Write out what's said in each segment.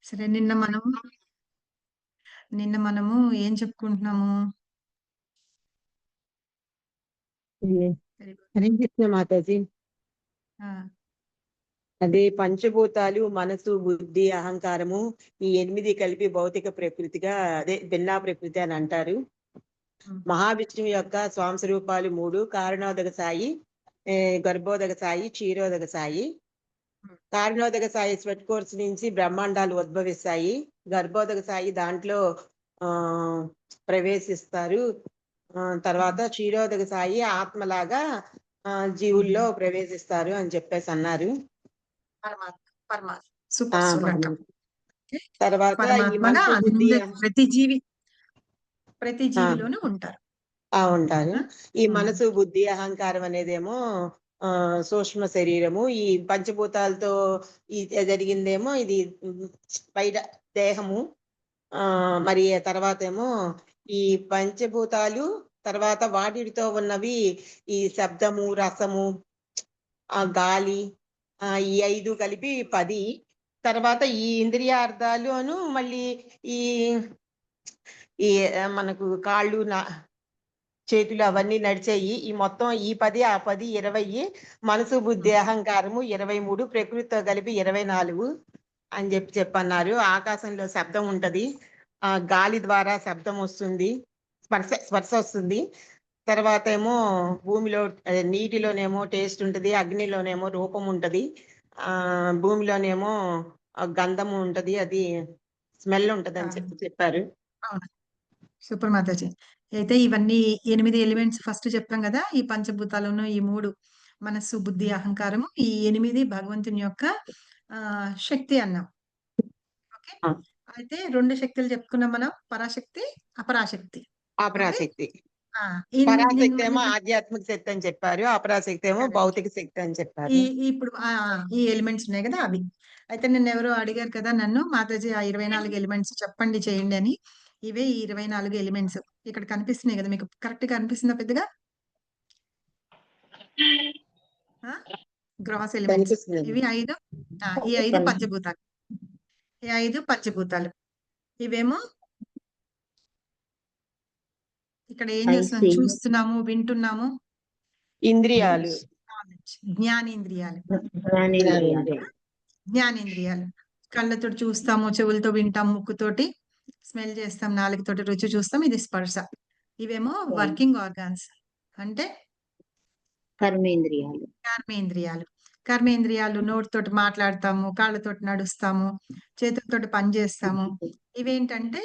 సరే నిన్న మనము ఏం చెప్పుకుంటున్నాము? Very good. హరే కృష్ణ మాతాజీ. ఆ, అదే పంచభూతాలు మనసు, బుద్ధి, అహంకారము ఈ 8 కలిపి భౌతిక ప్రకృతిగా అదే భిన్నా ప్రకృతి అని అంటారు. ఉమ్, మహావిష్ణువు యొక్క స్వాంశరూపాలు 3: కారణోదక సాయి, గర్భోదక సాయి, క్షీరోదక సాయి. ఉమ్, కారణోదక సాయి స్వెట్ కోర్స్ నుంచి బ్రహ్మాండాలు ఉద్భవిస్తాయి. గర్భోదక సాయి దాంట్లో ఆ ప్రవేశిస్తారు. తర్వాత ఉమ్. క్షీరోదక సాయి ఆత్మలాగా జీవుల్లో ప్రవేశిస్తారు అని చెప్పేసి అన్నారు. పరమాత్మ పరమాత్మ ఆ, సూపర్ సోల్ అంటాం. ఓకే? తర్వాత ఈ పరమాత్మగా మనసు, బుద్ధి అందరు ప్రతి ఆ జీవిలోనూ ఉంటారు. ఉంటారు. ఆ? ఈ ఉమ్, మనసు, బుద్ధి, అహంకారం అనేదేమో సూక్ష్మ శరీరము. ఈ పంచభూతాలతో ఈ జరిగిందేమో ఇది బయట దేహము. మరి తర్వాత ఏమో ఈ పంచభూతాలు, తర్వాత వాటితో ఉన్నవి ఈ శబ్దము, రసము, గాలి, ఈ 5 కలిపి 10. తర్వాత ఈ ఇంద్రియార్థాలును మళ్ళీ ఈ ఈ మనకు కాళ్ళు, చేతులు అవన్నీ నడిచాయి. ఈ మొత్తం ఈ 10, ఆ 10, 20. మనసు, బుద్ధి, ఉమ్, అహంకారము 23, ప్రకృతితో కలిపి 24 అని చెప్పన్నారు. ఆకాశంలో శబ్దం ఉంటది. గాలి ద్వారా శబ్దం వస్తుంది, స్పర్శ వస్తుంది. తర్వాత ఏమో భూమిలో నీటిలోనేమో టేస్ట్ ఉంటది, అగ్నిలోనేమో రూపం ఉంటది, భూమిలోనేమో గంధము ఉంటది, అది స్మెల్ ఉంటది అని చెప్పారు. అవును. సూపర్ మాతాజీ. అయితే ఇవన్నీ 8 ఎలిమెంట్స్ ఫస్ట్ చెప్పాం కదా. ఈ పంచభూతాలను ఈ 3 మనస్సు, బుద్ధి, అహంకారము, ఈ 8 భగవంతుని యొక్క శక్తి అన్నాం. ఓకే. ఆ, అయితే 2 శక్తులు చెప్పుకున్నాం మనం, పరాశక్తి, అపరాశక్తి. ఓకే. అపరాశక్తి. ఆ, ఈ పరాశక్తి నిన్న ఏమో ఆధ్యాత్మిక శక్తి అని చెప్పారు, అపరాశక్తి ఏమో కరెక్ట్. భౌతిక శక్తి అని ఈ చెప్పారు. ఇప్పుడు ఈ ఎలిమెంట్స్ ఉన్నాయి కదా అవి. అయితే నిన్న ఎవరో అడిగారు కదా నన్ను, మాతాజీ ఆ 24 ఎలిమెంట్స్ చెప్పండి చేయండి అని. ఇవే ఈ 24 ఎలిమెంట్స్ ఇక్కడ కనిపిస్తున్నాయి కదా మీకు. కరెక్ట్ గా కనిపిస్తుందా పెద్దగా? గ్రాస్ ఎలిమెంట్స్ కనిపిస్తుంది. ఇవి 5. ఈ 5 పంచభూతాలు. ఈ 5 పంచభూతాలు. ఇవేమో ఇక్కడ ఏం చేస్తున్నాం, చూస్తున్నాము, వింటున్నాము. ఇంద్రియాలు. నాలెడ్జ్, జ్ఞానేంద్రియాలు. జ్ఞానేంద్రియాలు. జ్ఞానేంద్రియాలు కళ్ళతో చూస్తాము, చెవులతో వింటాం, ముక్కుతోటి స్మెల్ చేస్తాం, నాలుగుతోటి రుచి చూస్తాం, ఇది స్పర్శ. ఇవేమో వర్కింగ్ ఆర్గాన్స్ అంటే కర్మేంద్రియాలు. కర్మేంద్రియాలు. కర్మేంద్రియాలు నోటితోటి మాట్లాడతాము, కాళ్ళతోటి నడుస్తాము, చేతులతోటి పని చేస్తాము. ఇవేంటంటే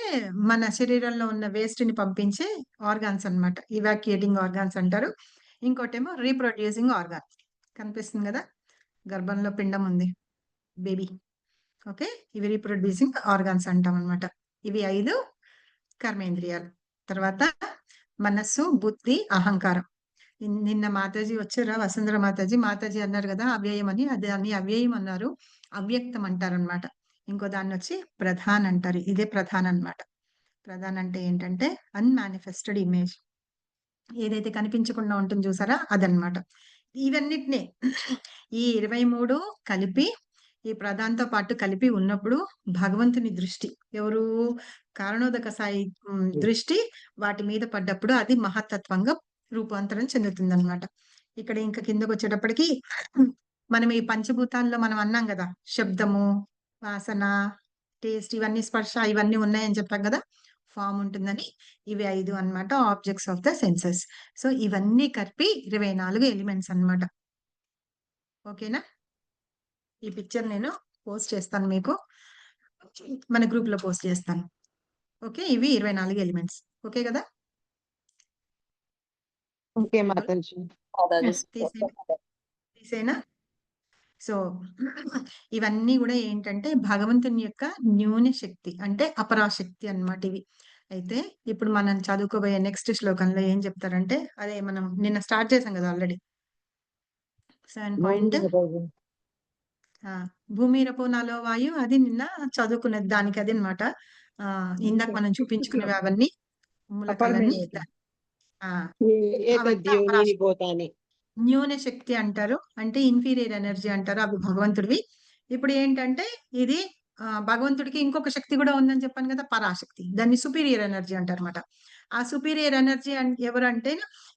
మన శరీరంలో ఉన్న వేస్ట్ ని పంపించే ఆర్గాన్స్ అన్నమాట. ఇవాక్యుయేటింగ్ ఆర్గాన్స్ అంటారు. ఇంకోటేమో రీప్రొడ్యూసింగ్ ఆర్గాన్. కనిపిస్తుంది కదా, గర్భంలో పిండం ఉంది, బేబీ. ఓకే. ఇవి రీప్రొడ్యూసింగ్ ఆర్గాన్స్ అంటాం అనమాట. ఇవి 5 కర్మేంద్రియాలు. తర్వాత మనస్సు, బుద్ధి, అహంకారం. నిన్న మాతాజీ వచ్చారా, వసుంధర మాతాజీ. మాతాజీ అన్నారు కదా అవ్యయం అని, దాన్ని అవ్యయం అన్నారు, అవ్యక్తం అంటారనమాట. ఇంకో దాన్ని వచ్చి ప్రధాన్ అంటారు. ఇదే ప్రధాన్ అన్నమాట. ప్రధాన్ అంటే ఏంటంటే అన్మానిఫెస్టెడ్ ఇమేజ్. ఏదైతే కనిపించకుండా ఉంటుంది చూసారా, అదనమాట. ఇవన్నిటినే ఈ 23 కలిపి, ఈ ప్రధానంతో పాటు కలిపి ఉన్నప్పుడు భగవంతుని దృష్టి, ఎవరు, కారణోదక సాయి దృష్టి వాటి మీద పడ్డప్పుడు అది మహత్తత్వంగా రూపాంతరం చెందుతుందన్నమాట. ఇక్కడ ఇంకా కిందకు వచ్చేటప్పటికి మనం ఈ పంచభూతాల్లో మనం అన్నాం కదా, శబ్దము, వాసన, టేస్ట్, ఇవన్నీ స్పర్శ, ఇవన్నీ ఉన్నాయని చెప్పాం కదా, ఫామ్ ఉంటుందని. ఇవి 5 అన్నమాట, objects of the senses. So ఇవన్నీ కలిపి 24 ఎలిమెంట్స్ అన్నమాట. ఓకేనా? ఈ పిక్చర్ నేను పోస్ట్ చేస్తాను మీకు, మన గ్రూప్ లో పోస్ట్ చేస్తాను. ఓకే. ఇవి 24 ఎలిమెంట్స్. ఓకే కదా? ఓకే మాతాజీ. తీసేనా? సో ఇవన్నీ కూడా ఏంటంటే భగవంతుని యొక్క న్యూన శక్తి, అంటే అపరాశక్తి అన్నమాట ఇవి. అయితే ఇప్పుడు మనం చదువుకోబోయే నెక్స్ట్ శ్లోకంలో ఏం చెప్తారంటే, అదే మనం నిన్న స్టార్ట్ చేసాం కదా ఆల్రెడీ. 7 భూమి రపోనాలో వాయు, అది నిన్న చదువుకున్నది, దానికి అది అనమాట. ఇందాక మనం చూపించుకునేవి అవన్నీ మూలకాలన్నీ అవంతా ఏతద్యోనీని భూతాని. న్యూన శక్తి అంటారు, అంటే ఇన్ఫీరియర్ ఎనర్జీ అంటారు, అవి భగవంతుడివి. ఇప్పుడు ఏంటంటే ఇది భగవంతుడికి ఇంకొక శక్తి గూడా ఉందని చెప్పాను గదా! పరాశక్తి. దాన్ని సుపీరియర్ ఎనర్జీ అంటారన్నమాట. ఆ సుపీరియర్ ఎనర్జీ ఎవరంటే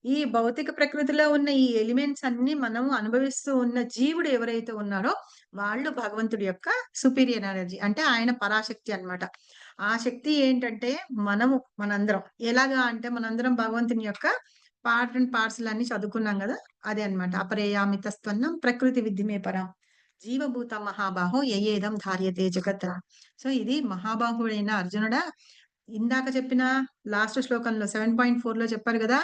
ఈ భౌతిక ప్రకృతిలో ఉన్న ఈ ఎలిమెంట్స్ అన్నీ మనం అనుభవిస్తూ ఉన్న జీవుడు ఎవరైతే ఉన్నారో వాళ్ళు భగవంతుడి యొక్క సుపీరియర్ ఎనర్జీ. అంటే ఆయన పరాశక్తి అన్నమాట. ఆ శక్తి ఏంటంటే మనందరం ఎలాగా అంటే మనందరం భగవంతుని యొక్క పార్ట్ అండ్ పార్సెల్ అన్ని చదువుకున్నాం గదా! అదే అన్నమాట. అపరేయామితస్త్వన్నం ప్రకృతి విద్ధి మే పరాం. జీవభూత మహాబాహో యయేదం ధార్యతే జగత్. సో, ఇది మహాబాహుడైన అర్జునుడా ఇందాక చెప్పిన లాస్ట్ శ్లోకంలో 7.4లో చెప్పారు గదా!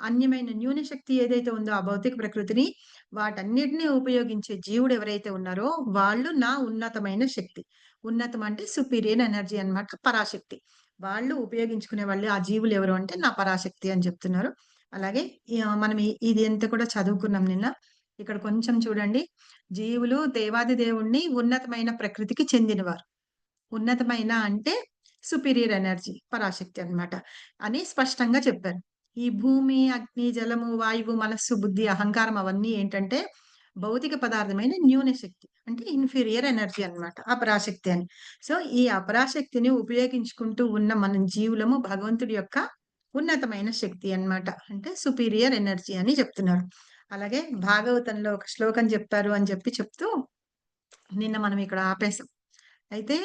అన్యమైన న్యూన శక్తి ఏదైతే ఉందో ఆ భౌతిక ప్రకృతిని వాటన్నిటిని ఉపయోగించే జీవుడు ఎవరైతే ఉన్నారో వాళ్ళు నా ఉన్నతమైన శక్తి. ఉన్నతం అంటే సుపీరియర్ ఎనర్జీ అన్నమాట. పరాశక్తి. వాళ్ళు ఉపయోగించుకునే వాళ్ళు ఆ జీవులు ఎవరు అంటే నా పరాశక్తి అని చెప్తున్నారు. అలాగే మనం ఇది అంతా కూడా చదువుకున్నాం నిన్న. ఇక్కడ కొంచెం చూడండి. జీవులు దేవాది దేవుణ్ణి ఉన్నతమైన ప్రకృతికి చెందినవారు. ఉన్నతమైన అంటే సుపీరియర్ ఎనర్జీ పరాశక్తి అన్నమాట అని స్పష్టంగా చెప్పారు. ఈ భూమి, అగ్ని, జలము, వాయువు, మనస్సు, బుద్ధి, అహంకారం అవన్నీ ఏంటంటే భౌతిక పదార్థమైన న్యూన శక్తి. అంటే ఇన్ఫీరియర్ ఎనర్జీ అన్నమాట. అపరాశక్తి అని. సో, ఈ అపరాశక్తిని ఉపయోగించుకుంటూ ఉన్న మనం జీవులము భగవంతుడి యొక్క ఉన్నతమైన శక్తి అన్నమాట. అంటే సుపీరియర్ ఎనర్జీ అని చెప్తున్నారు. అలాగే భాగవతంలో ఒక శ్లోకం చెప్పారు అని చెప్తూ నిన్న మనం ఇక్కడ ఆపేసాం. అయితే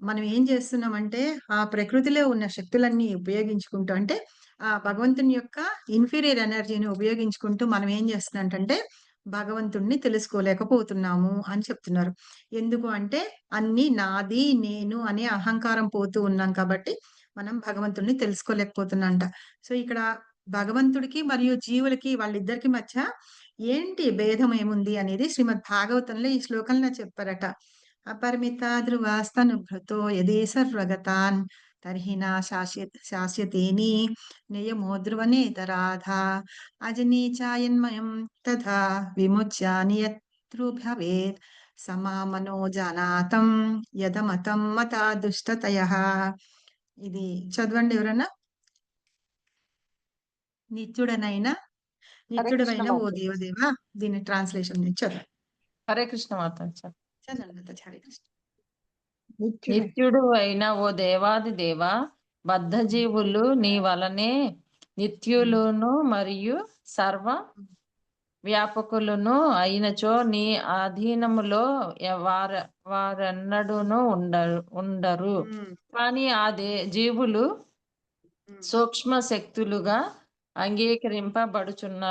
మనం ఏం చేస్తున్నామంటే, ఆ ప్రకృతిలో ఉన్న శక్తులన్నీ ఉపయోగించుకుంటూ అంటే, ఆ భగవంతుని యొక్క ఇన్ఫీరియర్ ఎనర్జీని ఉపయోగించుకుంటూ మనం ఏం చేస్తున్నాంటంటే, భగవంతుడిని తెలుసుకోలేకపోతున్నాము అని చెప్తున్నారు. ఎందుకు అంటే, అన్నీ నాది, నేను అనే అహంకారం పోతూ ఉన్నాం కాబట్టి, మనం భగవంతుడిని తెలుసుకోలేకపోతున్నాంట. సో, ఇక్కడ భగవంతుడికి మరియు జీవులకి వాళ్ళిద్దరికి మధ్య ఏంటి భేదం ఏముంది అనేది శ్రీమద్ భాగవతంలో ఈ శ్లోకంలో చెప్పారట. అపరిమితా ధ్రువాస్తనుభృతో యది సర్వగతాన్ తర్హి నా శాస్యతేని నియమో ధ్రువనేతరాధా అజనీ చాయన్మయం తథా విముచ్యాని యత్రు భవేత్ సమామనో జానాతం యదమతం మతా దుష్టతయః. ఇది చదవండి ఎవరన్నా. నిత్యుడనైన హరే కృష్ణ నిత్యుడవైన ఓ మాతాజీ. దేవదేవ. దీని ట్రాన్స్లేషన్ చదవండి. హరే కృష్ణ మాతాజీ. చదవండి మాతాజీ. హరే కృష్ణ. నిత్యుడు అయిన ఓ దేవాది దేవ, బద్ధజీవులు నీ వలనే నిత్యులును మరియు సర్వ వ్యాపకులను అయినచో నీ ఆధీనములో వారెన్నడూను ఉండరు. ఉమ్, కానీ ఆ జీవులు ఉమ్, సూక్ష్మ శక్తులుగా అంగీకరింపబడుచున్న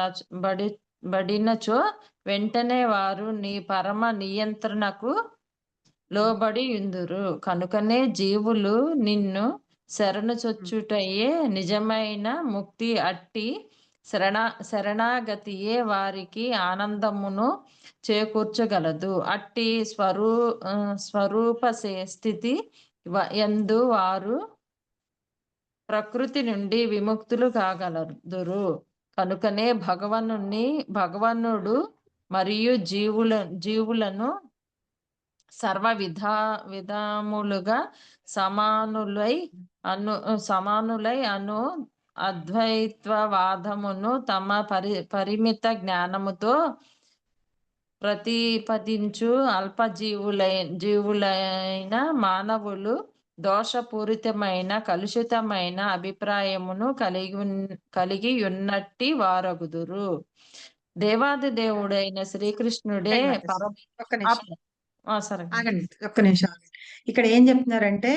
బడినచో వెంటనే వారు నీ పరమ నియంత్రణకు లోబడి యుందురు. కనుకనే జీవులు నిన్ను శరణు చొచ్చుటయే నిజమైన ముక్తి. అట్టి శరణాగతియే వారికి ఆనందమును చేకూర్చగలదు. అట్టి స్వరూప స్థితి యందు వారు ప్రకృతి నుండి విముక్తులు కాగలదురు. కనుకనే భగవన్నుడు మరియు జీవులను సర్వ విధములుగా సమానులై అను అద్వైత్వవాదమును తమ పరిమిత జ్ఞానముతో ప్రతిపాదించు జీవులైన మానవులు దోషపూరితమైన కలుషితమైన అభిప్రాయమును కలిగి ఉన్నట్టి వారగుదురు. దేవాది దేవుడైన శ్రీకృష్ణుడే ఆగండి మాతాజీ. ఒక్క నిమిషం సరే. ఆగండి. ఒక్క నిమిషం ఆగండి. ఇక్కడ ఏం చెప్తున్నారంటే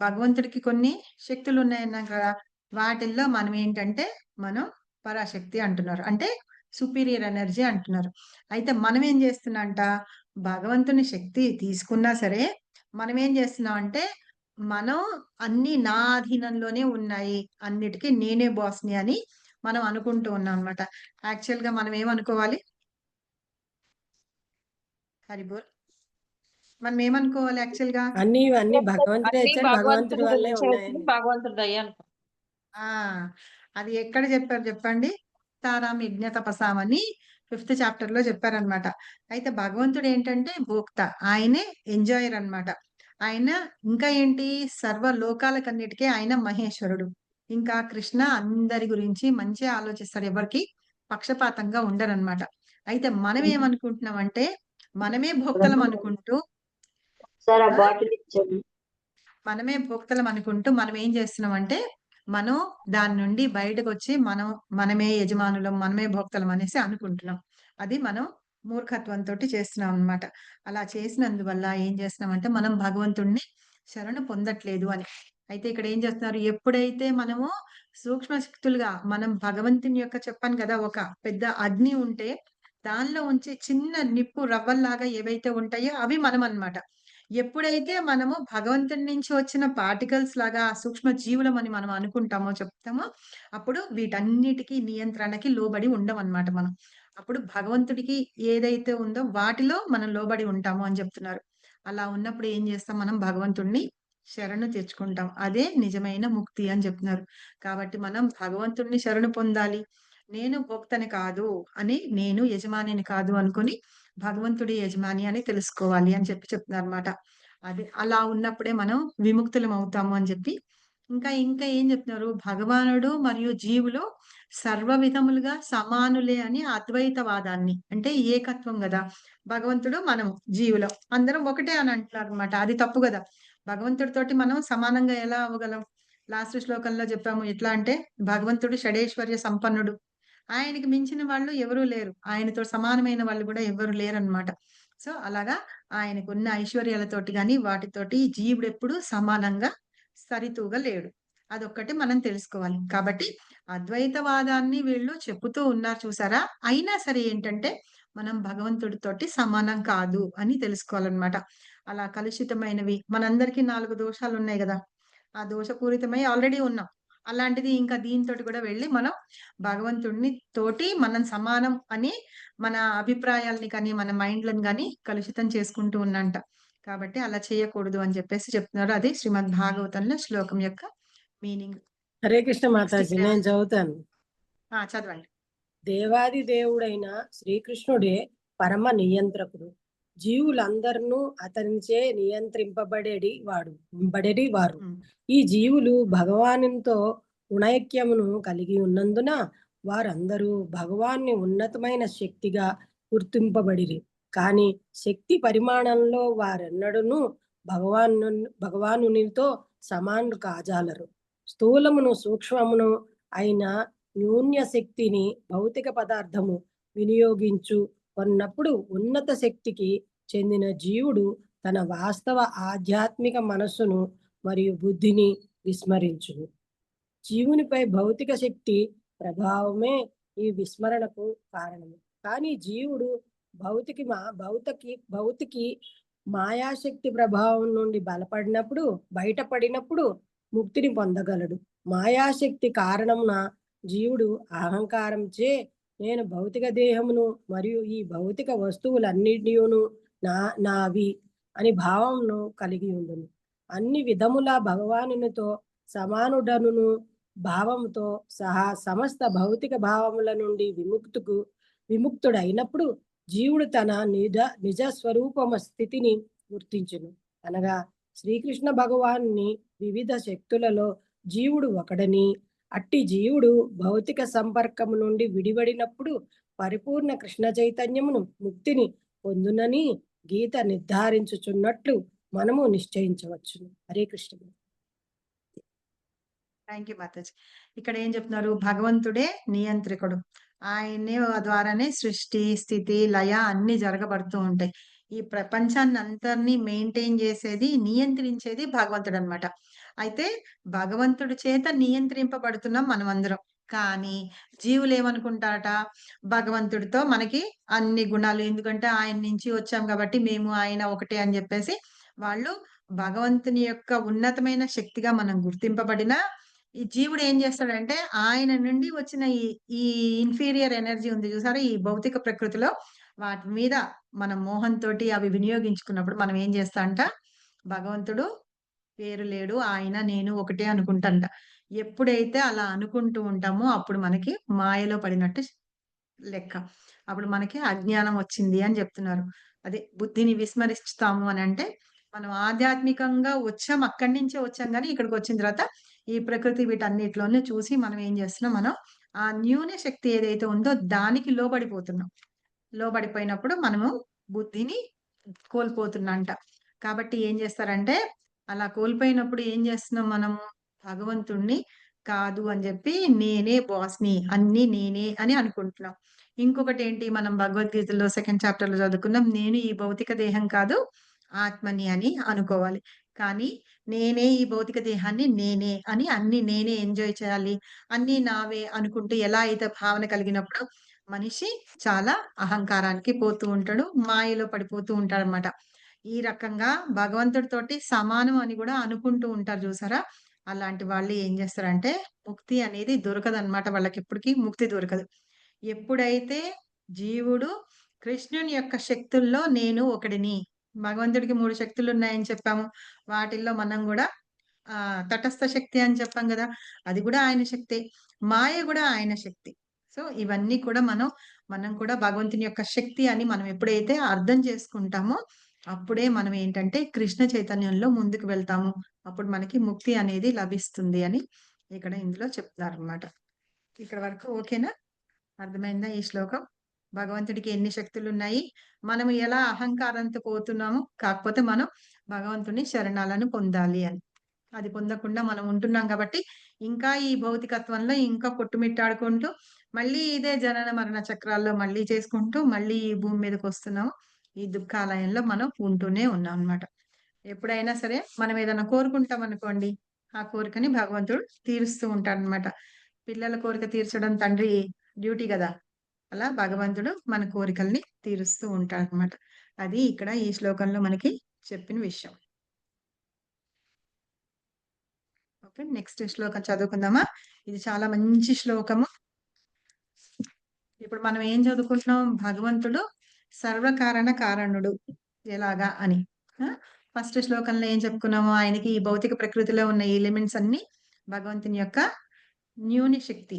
భగవంతుడికి కొన్ని శక్తులు ఉన్నాయన్నాం కదా. వాటిల్లో మనం ఏంటంటే మనం పరాశక్తి అంటున్నారు. అంటే సుపీరియర్ ఎనర్జీ అంటున్నారు. అయితే మనం ఏం చేస్తున్నాంట భగవంతుని శక్తి తీసుకున్నా సరే మనం ఏం చేస్తున్నాం అంటే మనం అన్ని నా అధీనంలోనే ఉన్నాయి. అన్నిటికీ నేనే బాస్‌ని అని మనం అనుకుంటూ ఉన్నాం అన్నమాట. యాక్చువల్‌గా మనం ఏమనుకోవాలి? హరి బోల్. మనం ఏమనుకోవాలి యాక్చువల్‌గా? అన్ని భగవంతుడే అన్ని ఇచ్చాడు, భగవంతుడి వల్లే ఉన్నాయని. భగవంతుడి దయ అనుకో. ఆ! అది ఎక్కడ చెప్పారు చెప్పండి? తారాం యజ్ఞ తపసామని 5థ్ చాప్టర్‌లో చెప్పారన్నమాట. అయితే భగవంతుడు ఏంటంటే భోక్త. ఆయనే ఎంజాయర్ అన్నమాట. ఆయన ఇంకా ఏంటి సర్వ లోకాలకన్నిటికి ఆయన మహేశ్వరుడు. ఇంకా కృష్ణ అందరి గురించి మంచిగా ఆలోచిస్తాడు. ఎవరికీ పక్షపాతంగా ఉండరన్నమాట. అయితే మనం ఏమనుకుంటున్నామంటే మనమే భోక్తలం అనుకుంటూ సార్ ఆ ఆ? బాటిల్ ఇచ్చాను. మనమే భోక్తలం అనుకుంటూ మనం ఏం చేస్తున్నామంటే మనం దాని నుండి బయటకొచ్చి మనమే యజమానులం, మనమే భోక్తలం అనేసి అనుకుంటున్నాం. అది మనం మూర్ఖత్వంతోటి చేస్తున్నాం అన్నమాట. అలా చేసినందువల్ల ఏం చేస్తున్నామంటే మనం భగవంతుడిని శరణు పొందట్లేదు అని. అయితే ఇక్కడ ఏం చేస్తున్నారు? ఎప్పుడైతే మనము సూక్ష్మ శక్తులుగా మనం భగవంతుని యొక్క చెప్పాను కదా! ఒక పెద్ద అగ్ని ఉంటే దానిలో ఉంచి చిన్న నిప్పు రవ్వల్లాగా ఏవైతే ఉంటాయో అవి మనమన్నమాట. ఎప్పుడైతే మనము భగవంతుడి నుంచి వచ్చిన పార్టికల్స్ లాగా సూక్ష్మ జీవులమని మనం అనుకుంటామో, చెప్తామో, అప్పుడు వీటన్నిటికి నియంత్రణకి లోబడి ఉండమనమాట మనం. అప్పుడు భగవంతుడికి ఏదైతే ఉందో వాటిలో మనం లోబడి ఉంటాము అని చెప్తున్నారు. అలా ఉన్నప్పుడు ఏం చేస్తాం మనం భగవంతుడిని శరణు తెచ్చుకుంటాం. అదే నిజమైన ముక్తి అని చెప్తున్నారు. కాబట్టి మనం భగవంతుడిని శరణు పొందాలి. నేను భోక్తని కాదు అని, నేను యజమానిని కాదు అనుకుని భగవంతుడి యజమాని అని తెలుసుకోవాలి అని చెప్తున్నారన్నమాట. అది అలా ఉన్నప్పుడే మనం విముక్తులం అవుతాము అని చెప్పి ఇంకా ఏం చెప్తున్నారు? భగవానుడు మరియు జీవులు సర్వ విధములుగా సమానులే అని అద్వైతవాదాన్ని అంటే ఏకత్వం గదా! భగవంతుడు, మనం జీవులం అందరం ఒకటే అని అంటున్నారన్నమాట. అది తప్పు గదా! భగవంతుడితోటి మనం సమానంగా ఎలా అవ్వగలం? లాస్ట్ శ్లోకంలో చెప్పాము. ఎట్లా అంటే భగవంతుడు షడైశ్వర్య సంపన్నుడు. ఆయనకి మించిన వాళ్ళు ఎవరూ లేరు. ఆయనతో సమానమైన వాళ్ళు గూడా ఎవ్వరు లేరన్నమాట. సో, అలాగా ఆయనకున్న ఐశ్వర్యాలతోటి గాని, వాటితోటి జీవుడెప్పుడు సమానంగా సరితూగలేడు. అదొక్కటి మనం తెలుసుకోవాలి. కాబట్టి అద్వైతవాదాన్ని వీళ్ళు చెప్పుతూ ఉన్నారు చూసారా? అయినా సరే ఏంటంటే, మనం భగవంతుడితోటి సమానం కాదు అని తెలుసుకోవాలన్నమాట. అలా కలుషితమైనవి మనందరికీ 4 దోషాలున్నాయి గదా! ఆ దోషపూరితమై ఆల్రెడీ ఉన్నాం. అలాంటిది ఇంకా దీనితోటి కూడా వెళ్లి మనం భగవంతుడిని తోటి మనం సమానం అని మన అభిప్రాయాల్ని కానీ, మన మైండ్‌లని గాని కలుషితం చేసుకుంటూ ఉన్నంట. కాబట్టి అలా చేయకూడదు అని చెప్పేసి చెప్తున్నారు. అది శ్రీమద్ భాగవతంలో శ్లోకం యొక్క మీనింగ్. హరే కృష్ణ నెక్స్ట్ మాతాజీ, ఇక్కడ నేను చదువుతాను. చదవండి. దేవాది దేవుడైన శ్రీకృష్ణుడే పరమ నియంత్రకుడు. జీవులందరినూ అతనిచే బడేడి వారు. హ్మ్. ఈ జీవులు భగవానునితో గుణైక్యమును కలిగి ఉన్నందున వారందరూ భగవాన్ని ఉన్నతమైన శక్తిగా గుర్తింపబడిరి. కానీ శక్తి పరిమాణంలో వారెన్నడూను భగవానునితో సమానులు కాజాలరు. స్థూలమును సూక్ష్మమును అయిన న్యూన్య శక్తిని భౌతిక పదార్థము వినియోగించు కొన్నప్పుడు ఉన్నత శక్తికి చెందిన జీవుడు తన వాస్తవ ఆధ్యాత్మిక మనస్సును మరియు బుద్ధిని విస్మరించును. జీవునిపై భౌతిక శక్తి ప్రభావమే ఈ విస్మరణకు కారణము. కానీ జీవుడు భౌతికి మాయాశక్తి ప్రభావం నుండి బయటపడినప్పుడు ముక్తిని పొందగలడు. మాయాశక్తి కారణమున జీవుడు అహంకారంచే నేను భౌతిక దేహమును మరియు ఈ భౌతిక వస్తువులన్నిటిను నావి అని భావమును కలిగి ఉండును. అన్ని విధముల భగవానునితో సమానుడనును భావముతో సహా సమస్త భౌతిక భావముల నుండి విముక్తుడైనప్పుడు జీవుడు తన నిజ స్వరూపమ స్థితిని గుర్తించును. అనగా శ్రీకృష్ణ భగవాన్ని వివిధ శక్తులలో జీవుడు ఒకడని, అట్టి జీవుడు భౌతిక సంపర్కము నుండి విడివడినప్పుడు పరిపూర్ణ కృష్ణ చైతన్యమును ముక్తిని పొందునని గీత నిర్ధారించుచున్నట్లు మనము నిశ్చయించవచ్చును. హరే కృష్ణ. Thank you Mataji. ఇక్కడ ఏం చెప్తున్నారు? భగవంతుడే నియంత్రికుడు. ఆయనే ద్వారానే సృష్టి, స్థితి, లయ అన్ని జరగబడుతూ ఉంటాయి. ఈ ప్రపంచాన్ని అంతరిని మెయింటైన్ చేసేది, నియంత్రించేది భగవంతుడు అనమాట. అయితే భగవంతుడి చేత నియంత్రింపబడుతున్నాం మనమందరం. కానీ జీవులు ఏమనుకుంటారట? భగవంతుడితో మనకి అన్ని గుణాలు, ఎందుకంటే ఆయన నుంచి వచ్చాం కాబట్టి మేము ఆయన ఒకటే అని చెప్పేసి వాళ్ళు భగవంతుని యొక్క ఉన్నతమైన శక్తిగా మనం గుర్తింపబడిన ఈ జీవుడు ఏం చేస్తాడంటే ఆయన నుండి వచ్చిన ఈ ఇన్ఫీరియర్ ఎనర్జీ ఉంది చూసారా? ఈ భౌతిక ప్రకృతిలో వాటి మీద మనం మోహంతోటి అవి వినియోగించుకున్నప్పుడు మనం ఏం చేస్తా అంట? భగవంతుడు పేరు లేడు, ఆయన నేను ఒకటే అనుకుంటాంట. ఎప్పుడైతే అలా అనుకుంటూ ఉంటామో అప్పుడు మనకి మాయలో పడినట్టు లెక్క. అప్పుడు మనకి అజ్ఞానం వచ్చింది అని చెప్తున్నారు. అదే బుద్ధిని విస్మరిస్తాము అని అంటే మనం ఆధ్యాత్మికంగా వచ్చాం, అక్కడి నుంచే వచ్చాం గానీ ఇక్కడికి వచ్చిన తర్వాత ఈ ప్రకృతి వీటన్నిటిలోనే చూసి మనం ఏం చేస్తున్నాం? మనం ఆ న్యూన శక్తి ఏదైతే ఉందో దానికి లోబడిపోతున్నాం. లోబడిపోయినప్పుడు మనము బుద్ధిని కోల్పోతున్నంట. కాబట్టి ఏం చేస్తారంటే అలా కోల్పోయినప్పుడు ఏం చేస్తున్నాం మనము? భగవంతుడిని కాదు అని చెప్పి నేనే బాస్‌ని, అన్నీ నేనే అని అనుకుంటున్నాం. ఇంకొకటేంటి మనం భగవద్గీతలో సెకండ్ చాప్టర్‌లో చదువుకున్నాం. నేను ఈ భౌతిక దేహం కాదు ఆత్మని అని అనుకోవాలి. కానీ నేనే ఈ భౌతిక దేహాన్ని నేనే అని అన్నీ నేనే ఎంజాయ్ చేయాలి. అన్నీ నావే అనుకుంటూ ఎలా అయితే భావన కలిగినప్పుడు మనిషి చాలా అహంకారానికి పోతూ ఉంటాడు. మాయలో పడిపోతూ ఉంటాడనమాట. ఈ రకంగా భగవంతుడితోటి సమానం అని గూడా అనుకుంటూ ఉంటారు చూసారా? అలాంటి వాళ్ళు ఏం చేస్తారంటే ముక్తి అనేది దొరకదనమాట. వాళ్ళకెప్పటికి ముక్తి దొరకదు. ఎప్పుడైతే జీవుడు కృష్ణుని యొక్క శక్తుల్లో నేను ఒకడిని. భగవంతుడికి 3 శక్తులున్నాయని చెప్పాము. వాటిల్లో మనం గూడా తటస్థ శక్తి అని చెప్పాం గదా! అది గూడా ఆయన శక్తే. మాయ గూడా ఆయన శక్తి. సో, ఇవన్నీ కూడా మనం కూడా భగవంతుని యొక్క శక్తి అని మనం ఎప్పుడైతే అర్థం చేసుకుంటామో, అప్పుడే మనం ఏంటంటే కృష్ణ చైతన్యంలో ముందుకు వెళ్తాము. అప్పుడు మనకి ముక్తి అనేది లభిస్తుంది అని ఇక్కడ ఇందులో చెప్తున్నారనమాట. ఇక్కడ వరకు ఓకేనా? అర్థమైందా ఈ శ్లోకం? భగవంతుడికి ఎన్ని శక్తులున్నాయి? మనము ఎలా అహంకారంతో పోతున్నాము? కాకపోతే మనం భగవంతుని శరణాలను పొందాలి అని. అది పొందకుండా మనం ఉంటున్నాం కాబట్టి, ఇంకా ఈ భౌతికత్వంలో ఇంకా కొట్టుమిట్టాడుకుంటూ, మళ్ళీ ఇదే జనన మరణ చక్రాల్లో మళ్ళీ చేసుకుంటూ, మళ్ళీ ఈ భూమి మీదకొస్తున్నాము. ఈ దుఃఖాలయంలో మనం ఉంటూనే ఉన్నాం అన్నమాట. ఎప్పుడైనా సరే మనం ఏదైనా కోరుకుంటామనుకోండి, ఆ కోరికని భగవంతుడు తీరుస్తూ ఉంటాడనమాట. పిల్లల కోరిక తీర్చడం తండ్రి డ్యూటీ గదా! అలా భగవంతుడు మన కోరికల్ని తీరుస్తూ ఉంటాడనమాట. అది ఇక్కడ ఈ శ్లోకంలో మనకి చెప్పిన విషయం. ఓకే. నెక్స్ట్ శ్లోకం చదువుకుందామా? ఇది చాలా మంచి శ్లోకము. ఇప్పుడు మనం ఏం చదువుకుంటున్నాం? భగవంతుడు సర్వకారణ కారణుడు ఎలాగా అని. ఆ! ఫస్ట్ శ్లోకంలో ఏం చెప్పుకున్నాము? ఆయనకి ఈ భౌతిక ప్రకృతిలో ఉన్న ఎలిమెంట్స్ అన్నీ భగవంతుని యొక్క న్యూని శక్తి,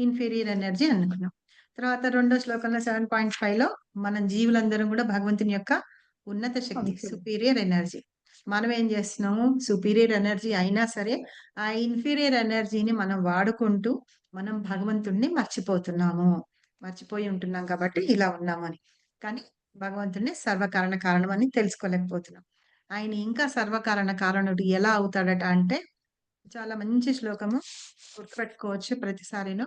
ఇన్ఫీరియర్ ఎనర్జీ అనుకున్నాం. తర్వాత రెండో శ్లోకంలో 7.5లో మనం జీవులందరం కూడా భగవంతుని యొక్క ఉన్నత శక్తి, సుపీరియర్ ఎనర్జీ. మనం ఏం చేస్తున్నాము? సుపీరియర్ ఎనర్జీ అయినా సరే, ఆ ఇన్ఫీరియర్ ఎనర్జీని మనం వాడుకుంటూ, మనం భగవంతుడిని మర్చిపోతున్నాము. మర్చిపోయి ఉంటున్నాం కాబట్టి ఇలా ఉన్నామని. కానీ భగవంతుడిని సర్వకారణ కారణం అని తెలుసుకోలేకపోతున్నాం. ఆయన ఇంకా సర్వకారణ కారణుడు ఎలా అవుతాడట అంటే, చాలా మంచి శ్లోకము. గుర్తుపెట్టుకోవచ్చు ప్రతిసారిను.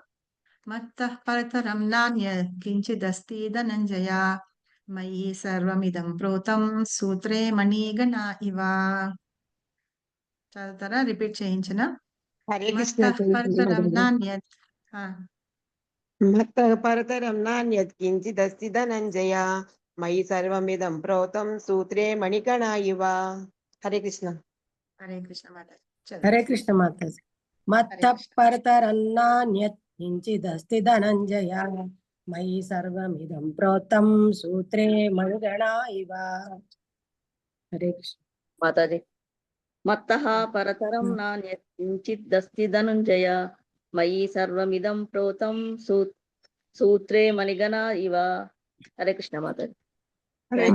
మత్తః పరతరం నాన్యత్ కించిదస్తి ధనంజయ మయి సర్వమిదం ప్రోతం సూత్రే మణిగణా ఇవ. చదువుతారా? రిపీట్ చేయించిన. హరే కృష్ణ. మత్తః పరతరం నాన్యత్. ఆ! మత్తః పరతరం నాన్యత్ కించిదస్తి ధనంజయ మయి సర్వమిదం ప్రోతం సూత్రే మణికణా ఇవ. హరే కృష్ణ. హరే కృష్ణ మాతాజీ. హరే చదువు. కృష్ణ మాతాజీ. మత్త కృష్ణ. పరతరన్నాన్యత్ కించిదస్తి ధనంజయ మయి సర్వమిదం ప్రోతం సూత్రే మణిగణా ఇవ. హరే కృష్ణ మాతాజీ. మత్తః పరతరం నాన్యత్ కించిదస్తి ధనంజయ మయి సర్వమిదం ప్రోతం సూత్రే మణిగణా ఇవ. హరే కృష్ణ మాతాజీ.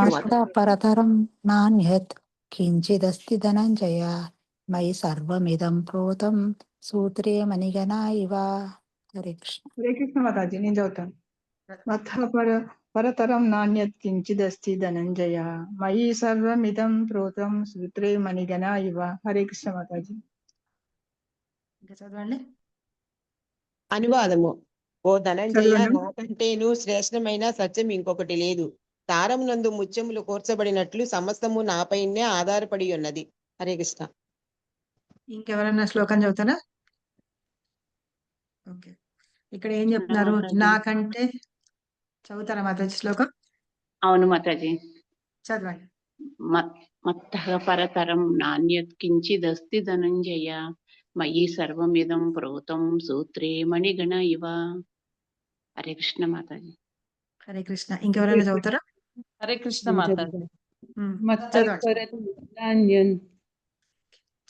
మత్త పరతరం నాన్యత్ కించిదస్తి ధనంజయ మయి సర్వమిదం ప్రోతం సూత్రే మణిగణా ఇవ. హరే కృష్ణ. హరే కృష్ణ మాతాజీ, నేను చదువుతాను. మత్తః పరతరం నాణ్యత్ కించిదస్తి ధనంజయ మయి సర్వమిదం ప్రోతం సూత్రే మణిగణా ఇవ. హరే కృష్ణ మాతాజీ. ఇంకా చదవండి. అనువాదము. ఓ ధనంజయ, చదవండి. నాకంటేను శ్రేష్టమైన సత్యం ఇంకొకటి లేదు. తారమునందు ముత్యములు కూర్చబడినట్లు సమస్తము నాపైనే ఆధారపడి ఉన్నది. హరే కృష్ణ. ఇంకెవరన్నా శ్లోకం చదువుతారా? ఓకే. ఇక్కడ ఏం చెప్తున్నారు? నాకంటే చదువుతారా మాతాజీ శ్లోకం? అవును మాతాజీ. చదవండి. మత్తః పరతరం నాన్యత్ కించిదస్తి ధనంజయ మయి సర్వమిదం ప్రోతం సూత్రే మణిగణ ఇవ. హరే కృష్ణ మాతాజీ. హరే కృష్ణ. ఇంకెవరైనా చదువుతారా? హరే కృష్ణ మాతాజీ. మత్తః చదవండి. పరతరం నాణ్యత్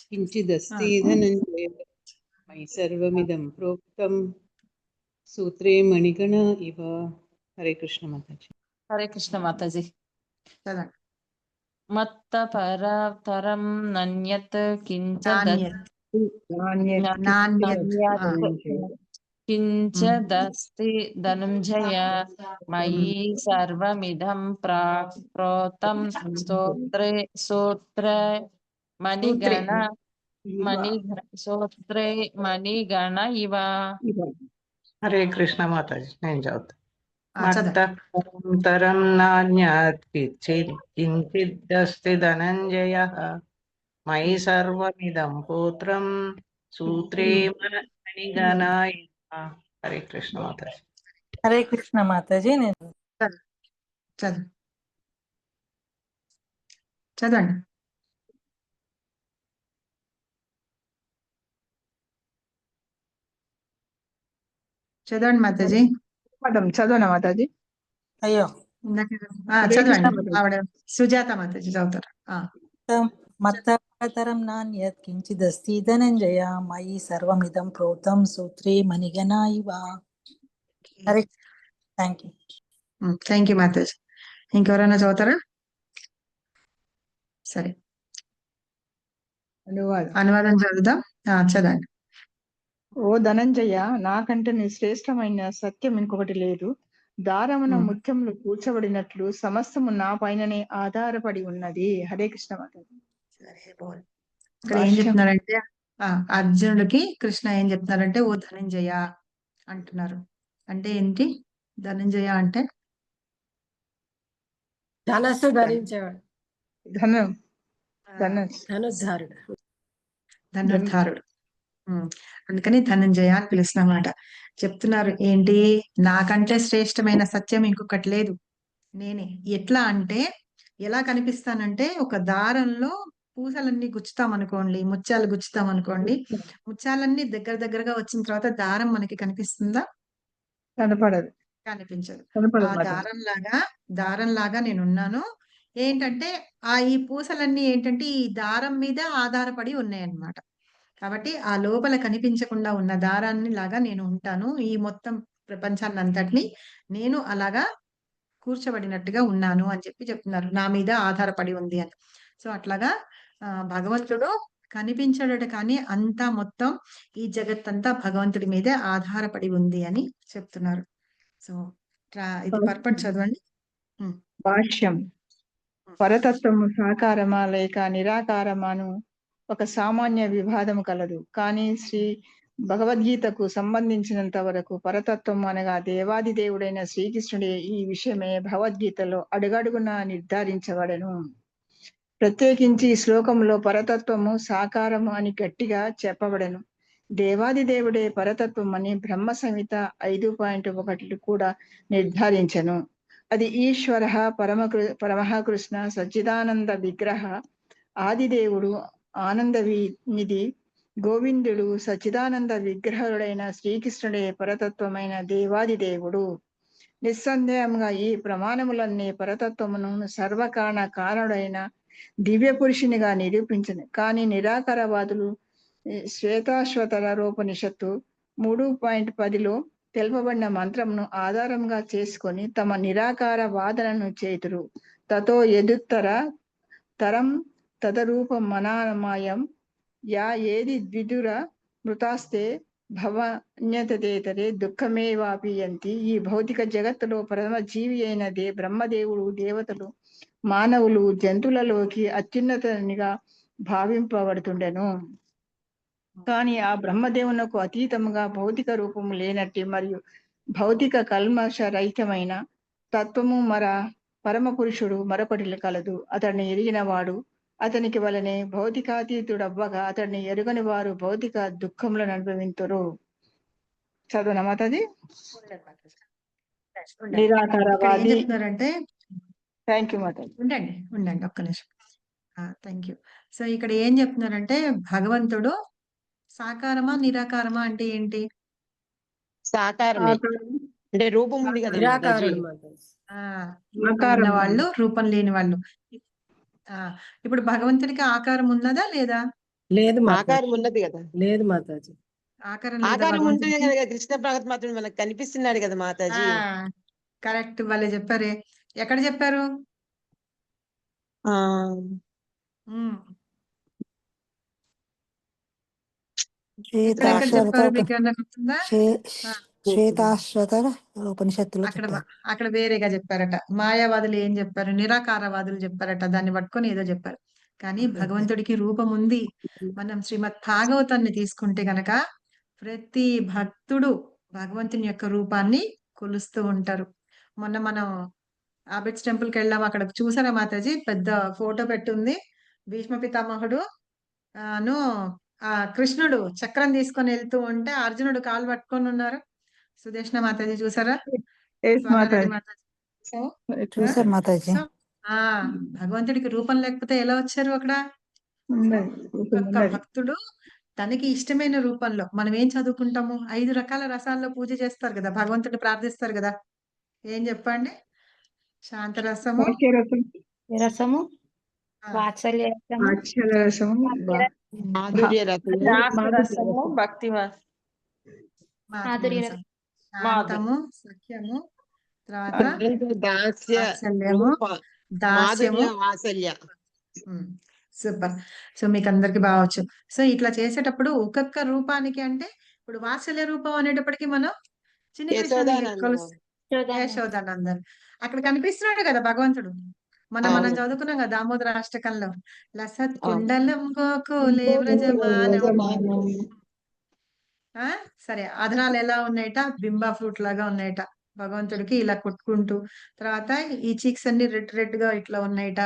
కించిదస్తి ధనంజయ మయి సర్వమిదం ప్రోక్తం సూత్రే మణిగణ ఇవ. హరే కృష్ణ మాతాజీ. హరే కృష్ణ మాతాజీ. చదవండి. మత్త పరతరం నన్యత్ కించ నాణ్యత్. నాణ్యత్. ఆ. కించదస్తి ధనుంజయ మయి సర్వమిదం ప్రోతం సూత్రే మణిగణ సూత్రే మణిగణ ఇవ. హరే కృష్ణ మాతాజీ, నేను చదువుతా. చదవండి. మత్తరం నాన్యత్ కించిదస్తి ధనంజయ మయి సర్వమిదం పుత్రం సూత్రే మణిగణ ఇవ. హరే కృష్ణ మాతాజీ. హరే కృష్ణ మాతాజీ, నేను చదువు చదవండి. చదవండి మాతాజీ. మేడం చదవనా మాతాజీ? అయ్యో చదవండి. ఆవిడ సుజాత మాతాజీ చదువుతారు. మత్తరం నాన్యత్ కించిదస్తి ధనంజయ మయి సర్వమిదం ప్రోతం సూత్రే మణిగణ ఇవ. Hare thank you. Thank you Mataji. ఇంకెవరైనా చదువుతారా? సరే, అనువాదం చదువుదాం. చదవండి. ఓ ధనంజయ, నాకంటే నీ శ్రేష్టమైన సత్యం ఇంకొకటి లేదు. దారమున ముత్యములు కూర్చబడినట్లు సమస్తము నా పైననే ఆధారపడి ఉన్నది. హరే కృష్ణ మాతాజీ. ఇక్కడ ఏం చెప్తున్నారంటే అర్జునుడికి కృష్ణ ఏం చెప్తున్నారంటే ఓ ధనంజయ అంటున్నారు. అంటే ఏంటి ధనంజయ అంటే? ధనస్సు ధరించేవాడు, ధనుద్ధారుడు. ధనుర్ధారుడు. అందుకని ధనంజయ అని పిలుస్తున్నమాట. చెప్తున్నారు ఏంటి, నాకంటే శ్రేష్టమైన సత్యం ఇంకొకటి లేదు, నేనే. ఎట్లా అంటే, ఎలా కనిపిస్తానంటే, ఒక దారంలో పూసలన్నీ గుచ్చుతాం అనుకోండి, ముత్యాలు గుచ్చుతాం అనుకోండి, ముత్యాలన్నీ దగ్గర దగ్గరగా వచ్చిన తర్వాత దారం మనకి కనిపిస్తుందా? కనపడదు, కనిపించదు. ఆ మాతాజీ. దారంలాగా నేనున్నాను. ఏంటంటే ఈ పూసలన్నీ ఏంటంటే ఈ దారం మీద ఆధారపడి ఉన్నాయన్నమాట. కాబట్టి ఆ లోపల కనిపించకుండా ఉన్న దారాన్ని లాగా నేను ఉంటాను. ఈ మొత్తం ప్రపంచాన్ని అంతటిని నేను అలాగా కూర్చోబడినట్టుగా ఉన్నాను అని చెప్పి చెప్తున్నారు. నా మీద ఆధారపడి ఉంది అని. సో అట్లాగా భగవంతుడు కనిపించడట, కానీ అంతా మొత్తం ఈ జగత్తంతా భగవంతుడి మీదే ఆధారపడి ఉంది అని చెప్తున్నారు. సో ఇది పర్పట్ చదవండి. భాష్యం. పరతత్వము సాకారమా లేక నిరాకారమాను ఒక సామాన్య వివాదము కలదు. కానీ శ్రీ భగవద్గీతకు సంబంధించినంత వరకు పరతత్వం అనగా దేవాది దేవుడైన శ్రీకృష్ణుడే. ఈ విషయమే భగవద్గీతలో అడుగడుగున నిర్ధారించబడను. ప్రత్యేకించి ఈ శ్లోకంలో పరతత్వము సాకారము అని గట్టిగా చెప్పబడను. దేవాది దేవుడే పరతత్వం అని బ్రహ్మ సంహిత 5.1 కూడా నిర్ధారించను. అది ఈశ్వర పరమకృష్ణ సచ్చిదానంద విగ్రహ, ఆదిదేవుడు ఆనంద నిధి గోవిందుడు సచ్చిదానంద విగ్రహుడైన శ్రీకృష్ణుడే పరతత్వమైన దేవాది దేవుడు. నిస్సందేహంగా ఈ ప్రమాణములన్నీ పరతత్వమును సర్వకారణ కారణుడైన దివ్య పురుషునిగా నిరూపించను. కానీ నిరాకారవాదులు శ్వేతాశ్వతర రూపనిషత్తు 3.10లో తెలుపబడిన మంత్రమును ఆధారంగా చేసుకొని తమ నిరాకార వాదనను చేతురు. తతో ఎదుత్తర తరం తదరూపం మనామయం యా ఏది ద్విదుర మృతాస్తే భవన్యతేతరే దుఃఖమేవాపియంతి. ఈ భౌతిక జగత్తులో ప్రథమ జీవి అయిన బ్రహ్మదేవుడు దేవతలు మానవులు జంతువులలోకి అత్యున్నతనిగా భావింపబడుతుండెను. కానీ ఆ బ్రహ్మదేవునకు అతీతముగా భౌతిక రూపము లేనట్టి మరియు భౌతిక కల్మష రహితమైన తత్వము పరమ పురుషుడు మరొకటి కలదు. అతడిని ఎరిగిన వాడు అతనికి వలనే భౌతికాతీతుడవ్వగా అతడిని ఎరుగని వారు భౌతిక దుఃఖములను అనుభవింతురు. చదువునా మాతాజీ? నిరాకారవాది చెప్తున్నారంటే, థ్యాంక్ యూ మాతాజీ. ఉండండి ఒక్క నిమిషం. Thank you. సో ఇక్కడ ఏం చెప్తున్నారంటే, భగవంతుడు సాకారమా నిరాకారమా అంటే ఏంటి? సాకారమే, అంటే రూపం ఉంది కదా నిరాకారుడు. రూపం ఉన్న వాళ్ళు, రూపం లేని వాళ్ళు. ఇప్పుడు భగవంతుడికి ఆకారం ఉన్నదా లేదా? లేదు, ఆకారం ఉన్నది కదా. లేదు మాతాజీ. ఆకారం ఉంటుంది కదా. కృష్ణ పరమాత్ముడు మనకు కనిపిస్తున్నాడు కదా మాతాజీ. కరెక్ట్, వాళ్ళే చెప్పారే. ఎక్కడ చెప్పారు? ఎక్కడెక్కడ శ్వేతాశ్వత చెప్పారు మీకు ఏమన్నా గుర్తుందా? ఆ, శ్వేతాశ్వత ఉపనిషత్తులో అక్కడ చెప్పారు. అక్కడ వేరేగా చెప్పారట. మాయావాదులు ఏం చెప్పారు, నిరాకారవాదులు చెప్పారట. దాన్ని పట్టుకొని ఏదో చెప్పారు. కానీ భగవంతుడికి రూపం ఉంది. మనం శ్రీమద్ భాగవతాన్ని తీసుకుంటే గనక ప్రతి భక్తుడు భగవంతుని యొక్క రూపాన్ని కొలుస్తూ ఉంటారు. మొన్న మనం ఆబిడ్స్ టెంపుల్ కి వెళ్ళాం. అక్కడ చూసారా మాతాజీ, పెద్ద ఫోటో పెట్టుంది. భీష్మ పితామహుడు ను కృష్ణుడు చక్రం తీసుకొని వెళ్తూ ఉంటే అర్జునుడు కాలు పట్టుకొని ఉన్నారు. సుదేష్ణ మాతాజీ చూసారా? ఎస్ స్వర్ణారెడ్డి మాతాజీ. మాతాజీ. సో చూసారు మాతాజీ. సో ఆ భగవంతుడికి రూపం లేకపోతే ఎలా వచ్చారు అక్కడ? ఉన్నది. ఒక్కొక్క భక్తుడు తనకి ఇష్టమైన రూపంలో. మనం ఏం చదువుకుంటాము? 5 రకాల రసాల్లో పూజ చేస్తారు కదా, భగవంతుడిని ప్రార్థిస్తారు కదా. ఏం చెప్పండి? శాంతరసము, వాక్యరసం, రసము, ఆ, వాత్సల్య రసము, అక్షరరసము, మాధుర్య రసము, రసము, భక్తి మాధుర్య రసం, శాంతము, సఖ్యము, తర్వాత దాస్య, వాత్సల్యము, రూప, దాస్యము. మాధుర్య, వాత్సల్య. సూపర్. సో మీకు అందరికి బావచ్చు. సో ఇట్లా చేసేటప్పుడు ఒక్కొక్క రూపానికి, అంటే ఇప్పుడు వాత్సల్య రూపం అనేటప్పటికి మనం చిన్ని కృష్ణుని యశోదానందన్ అక్కడ కనిపిస్తున్నాడు కదా భగవంతుడు. మనం అవును. చదువుకున్నాం కదా దామోదర అష్టకంలో, లసత్ అవును. కుండలం గోకులే వ్రజమానం. సరే, అధరాలు ఎలా ఉన్నాయట? బింబా ఫ్రూట్ లాగా ఉన్నాయట భగవంతుడికి, ఇలా కొట్టుకుంటూ. తర్వాత ఈ చీక్స్ అన్ని రెడ్ రెడ్ గా ఇట్లా ఉన్నాయట.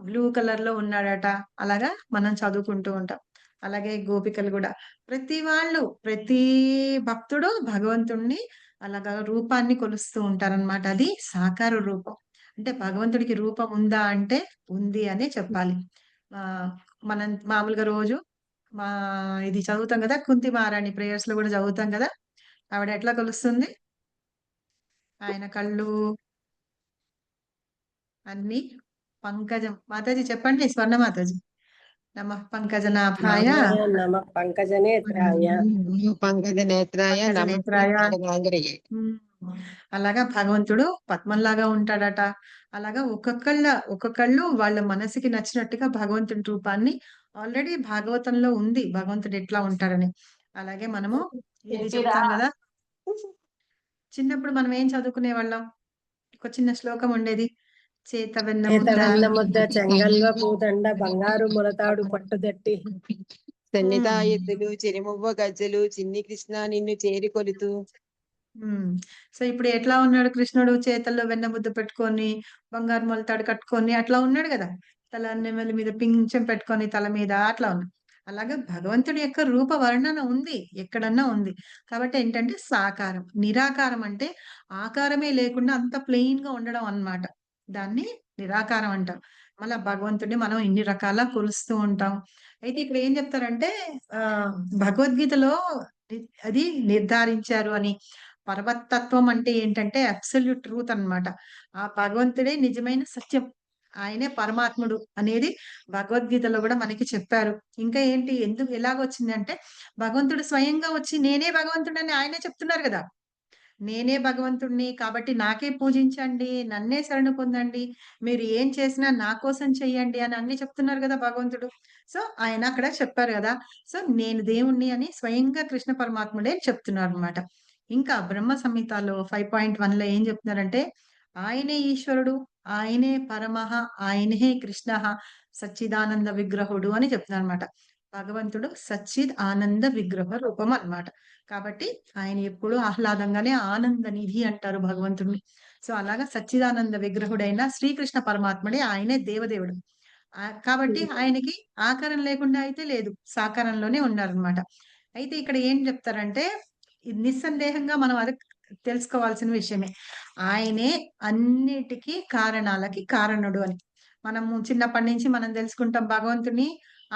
బ్లూ కలర్ లో ఉన్నాడట. అలాగా మనం చదువుకుంటూ ఉంటాం. అలాగే గోపికలు కూడా, ప్రతి భక్తుడు భగవంతుణ్ణి అలాగా రూపాన్ని కొలుస్తూ ఉంటారన్నమాట. అది సాకార రూపం. అంటే భగవంతుడికి రూపం ఉందా అంటే ఉంది అనే చెప్పాలి. మనం మామూలుగా రోజు ఇది చదువుతాం కదా, కుంతి మహారాణి ప్రేయర్స్ లో కూడా చదువుతాం కదా. ఆవిడ ఎట్లా కొలుస్తుంది? ఆయన కళ్ళు అన్ని పంకజం. మాతాజీ చెప్పండి, స్వర్ణ మాతాజీ. నమ పంకజనాభాయ, నమ పంకజనేత్రాయ, పంకజ నేత్రాయ, పంకజనేత్రాయ. నమః. అలాగా భగవంతుడు పద్మంలాగా ఉంటాడట. అలాగా ఒక్కొక్కళ్ళు వాళ్ళ మనసుకి నచ్చినట్టుగా భగవంతుడి రూపాన్ని ఆల్రెడీ భాగవతంలో ఉంది, భగవంతుడు ఎట్లా ఉంటాడని. అలాగే మనము ఇది చెప్తాం కదా, చిన్నప్పుడు మనం ఏం చదువుకునే వాళ్ళం? ఒక చిన్న శ్లోకం ఉండేది. చేత వెన్న ముద్ద చెంగల్వ పూదండ బంగారు మొలతాడు పట్టుదట్టి. సన్నిధాయత్తులు, చిరుమువ్వ గజ్జలు, చిన్ని కృష్ణ నిన్ను చేరి కొలుతూ. సో ఇప్పుడు ఎట్లా ఉన్నాడు కృష్ణుడు? చేతల్లో వెన్న ముద్ద పెట్టుకొని, బంగారు మొలతాడు కట్టుకొని అట్లా ఉన్నాడు కదా. తల నెమలి మీద పింఛం పెట్టుకొని తల మీద అట్లా ఉన్నాడు. అలాగా భగవంతుడి యొక్క రూప వర్ణన ఉంది, ఎక్కడన్నా ఉంది. కాబట్టి ఏంటంటే సాకారం. నిరాకారం అంటే ఆకారమే లేకుండా అంత ప్లెయిన్ గా ఉండడం అన్నమాట. దాన్ని నిరాకారం అంటాం. మళ్ళా భగవంతుడిని మనం ఇన్ని రకాల కొలుస్తూ ఉంటాం. అయితే ఇక్కడ ఏం చెప్తారంటే భగవద్గీతలో అది నిర్ధారించారు అని. పరమతత్వం అంటే ఏంటంటే అబ్సల్యూట్ ట్రూత్ అన్నమాట. ఆ భగవంతుడే నిజమైన సత్యం, ఆయనే పరమాత్ముడు అనేది భగవద్గీతలో కూడా మనకి చెప్పారు. ఇంకా ఏంటి, ఎందుకు ఎలాగొచ్చిందంటే భగవంతుడు స్వయంగా వచ్చి నేనే భగవంతుడని ఆయనే చెప్తున్నారు కదా. నేనే భగవంతుడిని కాబట్టి నాకే పూజించండి, నన్నే శరణు పొందండి, మీరు ఏం చేసినా నా కోసం చెయ్యండి అని అన్ని చెప్తున్నారు కదా భగవంతుడు. సో ఆయన అక్కడ చెప్పారు కదా. సో నేను దేవుణ్ణి అని స్వయంగా కృష్ణ పరమాత్ముడే చెప్తున్నారు అనమాట. ఇంకా బ్రహ్మ సంహితలో 5.1 లో ఏం చెప్తున్నారంటే ఆయనే ఈశ్వరుడు, ఆయనే పరమః, ఆయనే కృష్ణ సచ్చిదానంద విగ్రహుడు అని చెప్తున్నారు అనమాట. భగవంతుడు సచ్చిద్ ఆనంద విగ్రహ రూపం అన్నమాట. కాబట్టి ఆయన ఎప్పుడు ఆహ్లాదంగానే ఆనంద నిధి అంటారు భగవంతుడిని. సో అలాగా సచ్చిదానంద విగ్రహుడైన శ్రీకృష్ణ పరమాత్ముడే, ఆయనే దేవదేవుడు. కాబట్టి ఆయనకి ఆకారం లేకుండా అయితే లేదు, సాకారంలోనే ఉన్నారనమాట. అయితే ఇక్కడ ఏం చెప్తారంటే నిస్సందేహంగా మనం అది తెలుసుకోవాల్సిన విషయమే. ఆయనే అన్నిటికీ కారణాలకి కారణుడు అని. మనము చిన్నప్పటి నుంచి మనం తెలుసుకుంటాం భగవంతుని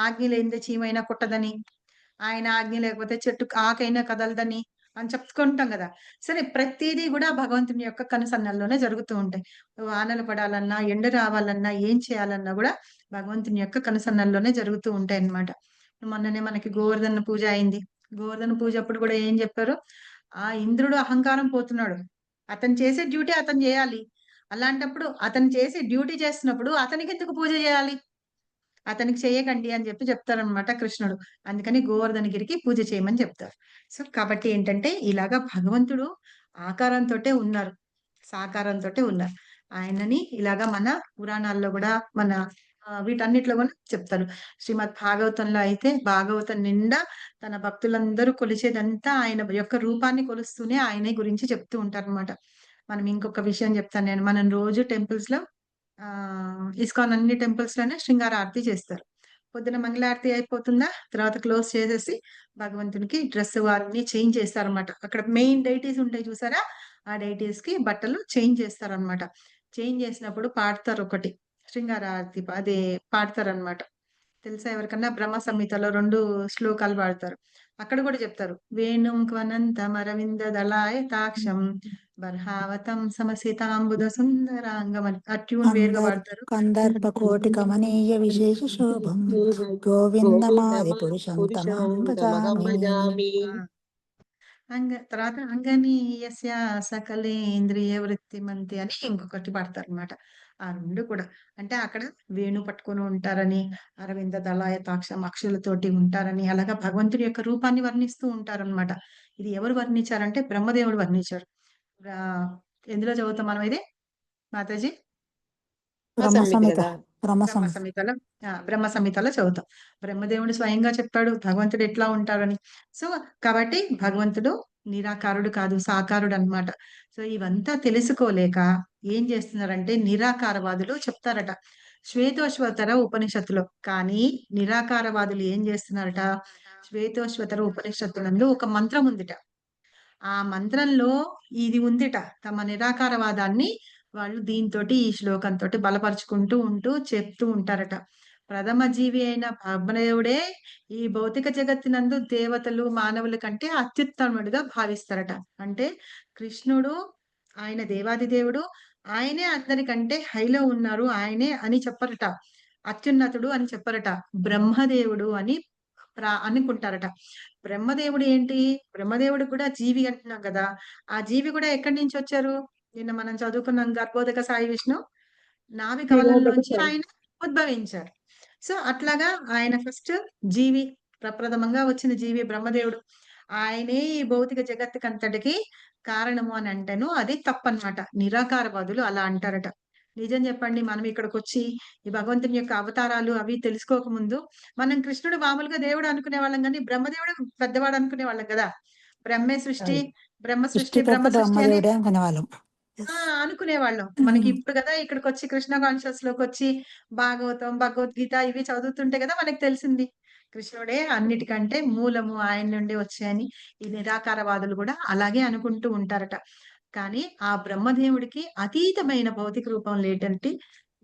ఆజ్ఞ లేనిదే చీమైనా కుట్టదని, ఆయన ఆజ్ఞ లేకపోతే చెట్టు ఆకైనా కదలదని అని చెప్పుకుంటాం కదా. సరే, ప్రతిదీ కూడా భగవంతుని యొక్క కనుసన్నల్లోనే జరుగుతూ ఉంటాయి. వానలు పడాలన్నా, ఎండ రావాలన్నా, ఏం చేయాలన్నా కూడా భగవంతుని యొక్క కనుసన్నల్లోనే జరుగుతూ ఉంటాయి అన్నమాట. మొన్ననే మనకి గోవర్ధన పూజ అయింది. గోవర్ధన పూజ అప్పుడు కూడా ఏం చెప్పారు? ఆ ఇంద్రుడు అహంకారం పోతున్నాడు, అతను చేసే డ్యూటీ అతను చేయాలి. అలాంటప్పుడు అతను చేసే డ్యూటీ చేస్తున్నప్పుడు అతనికి ఎందుకు పూజ చేయాలి? అతనికి చేయకండి అని చెప్తారనమాట కృష్ణుడు. అందుకని గోవర్ధనగిరికి పూజ చేయమని చెప్తారు. సో, కాబట్టి ఏంటంటే ఇలాగా భగవంతుడు ఆకారంతోటే ఉన్నారు. సాకారంతోటే ఉన్నారు. ఆయనని ఇలాగా మన పురాణాల్లో గూడా మన వీటన్నిటిలో గూడా చెప్తారు. శ్రీమద్ భాగవతంలో అయితే భాగవతం నిండా తన భక్తులందరూ కొలిచేదంతా ఆయన యొక్క రూపాన్ని కొలుస్తూనే ఆయనే గురించి చెప్తూ ఉంటారనమాట. మనం ఇంకొక విషయం చెప్తాను నేను. మనం రోజు టెంపుల్స్‌లో ఇస్కాన్ అన్ని టెంపుల్స్‌లోనే శృంగార ఆరతి చేస్తారు. పొద్దున మంగళారతి అయిపోతుందా, తర్వాత క్లోజ్ చేసేసి భగవంతునికి డ్రెస్ అన్నీ చేంజ్ చేస్తారనమాట. అక్కడ మెయిన్ డైటీస్ ఉంటాయి చూసారా? ఆ డైటీస్‌కి బట్టలు చేంజ్ చేస్తారనమాట. చేంజ్ చేసినప్పుడు పాడతారు ఒకటి. శృంగార ఆరతి అదే పాడతారనమాట. తెలుసా ఎవరికన్నా? బ్రహ్మ సంహితలో 2 శ్లోకాలు పాడతారు. అక్కడ కూడా చెప్తారు. వేణుం క్వనంతమరవింద దళాయతాక్షం బర్హావతం సమసితాంబుద సుందరాంగం అని. ఆ ట్యూన్ వేరుగా పాడతారు. కందర్ప కోటి కమనీయ విశేష శోభం గోవిందమాది పురుషం తమహం భజామి. తర్వాత అంగనీయస్య సకలేంద్రియ వృత్తిమంతి అని ఇంకొకటి పాడతారనమాట. ఆ 2 కూడా. అంటే అక్కడ వేణు పట్టుకొని ఉంటారని, అరవింద దళాయతాక్షం అక్షులతోటి ఉంటారని, అలాగా భగవంతుడి యొక్క రూపాన్ని వర్ణిస్తూ ఉంటారనమాట. ఇది ఎవరు వర్ణించారంటే బ్రహ్మదేవుడు వర్ణించారు. ఎందులో చదువుతాం మనం ఇది మాతాజీ? బ్రహ్మ సంహిత. బ్రహ్మ సంహితలో బ్రహ్మ సంహితలో చదువుతాం. బ్రహ్మదేవుడు స్వయంగా చెప్పాడు భగవంతుడు ఎట్లా ఉంటారని. సో, కాబట్టి భగవంతుడు నిరాకారుడు కాదు, సాకారుడు అన్నమాట. సో, ఇవంతా తెలుసుకోలేక ఏం చేస్తున్నారంటే నిరాకారవాదులు చెప్తారట. శ్వేతోశ్వతర ఉపనిషత్తులో. కానీ నిరాకారవాదులు ఏం చేస్తున్నారట? శ్వేతోశ్వతర ఉపనిషత్తునందు ఒక మంత్రం ఉందిట. ఆ మంత్రంలో ఇది ఉందిట. తమ నిరాకారవాదాన్ని వాళ్ళు దీంతోటి ఈ శ్లోకంతోటి బలపరుచుకుంటూ చెప్తూ ఉంటారట. ప్రథమ జీవి అయిన బ్రహ్మదేవుడే ఈ భౌతిక జగత్తునందు దేవతలు, మానవుల కంటే అత్యుత్తముడిగా భావిస్తారట. అంటే కృష్ణుడు ఆయన దేవాది దేవుడు. ఆయనే అందరికంటే హైలో ఉన్నారు. ఆయనే అని చెప్పరట. అత్యున్నతుడు అని చెప్పరట. బ్రహ్మదేవుడు అని అనుకుంటారట. బ్రహ్మదేవుడు ఏంటి? బ్రహ్మదేవుడు కూడా జీవి అంటున్నాం కదా! ఆ జీవి కూడా ఎక్కడి నుంచి వచ్చారు? నిన్న మనం చదువుకున్నాం గర్భోదక సాయి విష్ణు నాభి కమలంలోంచి ఆయన ఉద్భవించారు. సో, అట్లాగా ఆయన ఫస్ట్ జీవి. ప్రప్రథమంగా వచ్చిన జీవి బ్రహ్మదేవుడు. ఆయనే ఈ భౌతిక జగత్తుకంతటికి కారణము అని అంటేను అది తప్పన్నమాట. నిరాకారవాదులు అలా అంటారట. నిజం చెప్పండి మనం ఇక్కడికొచ్చి ఈ భగవంతుని యొక్క అవతారాలు అవి తెలుసుకోకముందు మనం కృష్ణుడు మామూలుగా దేవుడు అనుకునేవాళ్ళం గానీ, బ్రహ్మదేవుడు పెద్దవాడు అనుకునేవాళ్ళం గదా! బ్రహ్మే సృష్టి, బ్రహ్మ సృష్టి, బ్రహ్మ సృష్టికర్త సృష్టి అని బ్రహ్మదేవుడే అనుకునేవాళ్ళం. అనుకునేవాళ్ళం. మనకి ఇప్పుడు కదా ఇక్కడికొచ్చి కృష్ణ కాన్షియస్‌లోకొచ్చి భాగవతం, భగవద్గీత ఇవి చదువుతుంటే కదా మనకు తెలిసింది. కృష్ణుడే అన్నిటికంటే మూలము ఆయన నుండి వచ్చాయని ఈ నిరాకారవాదులు గూడా అలాగే అనుకుంటూ ఉంటారట. కానీ ఆ బ్రహ్మదేవుడికి అతీతమైన భౌతిక రూపం లేటంటి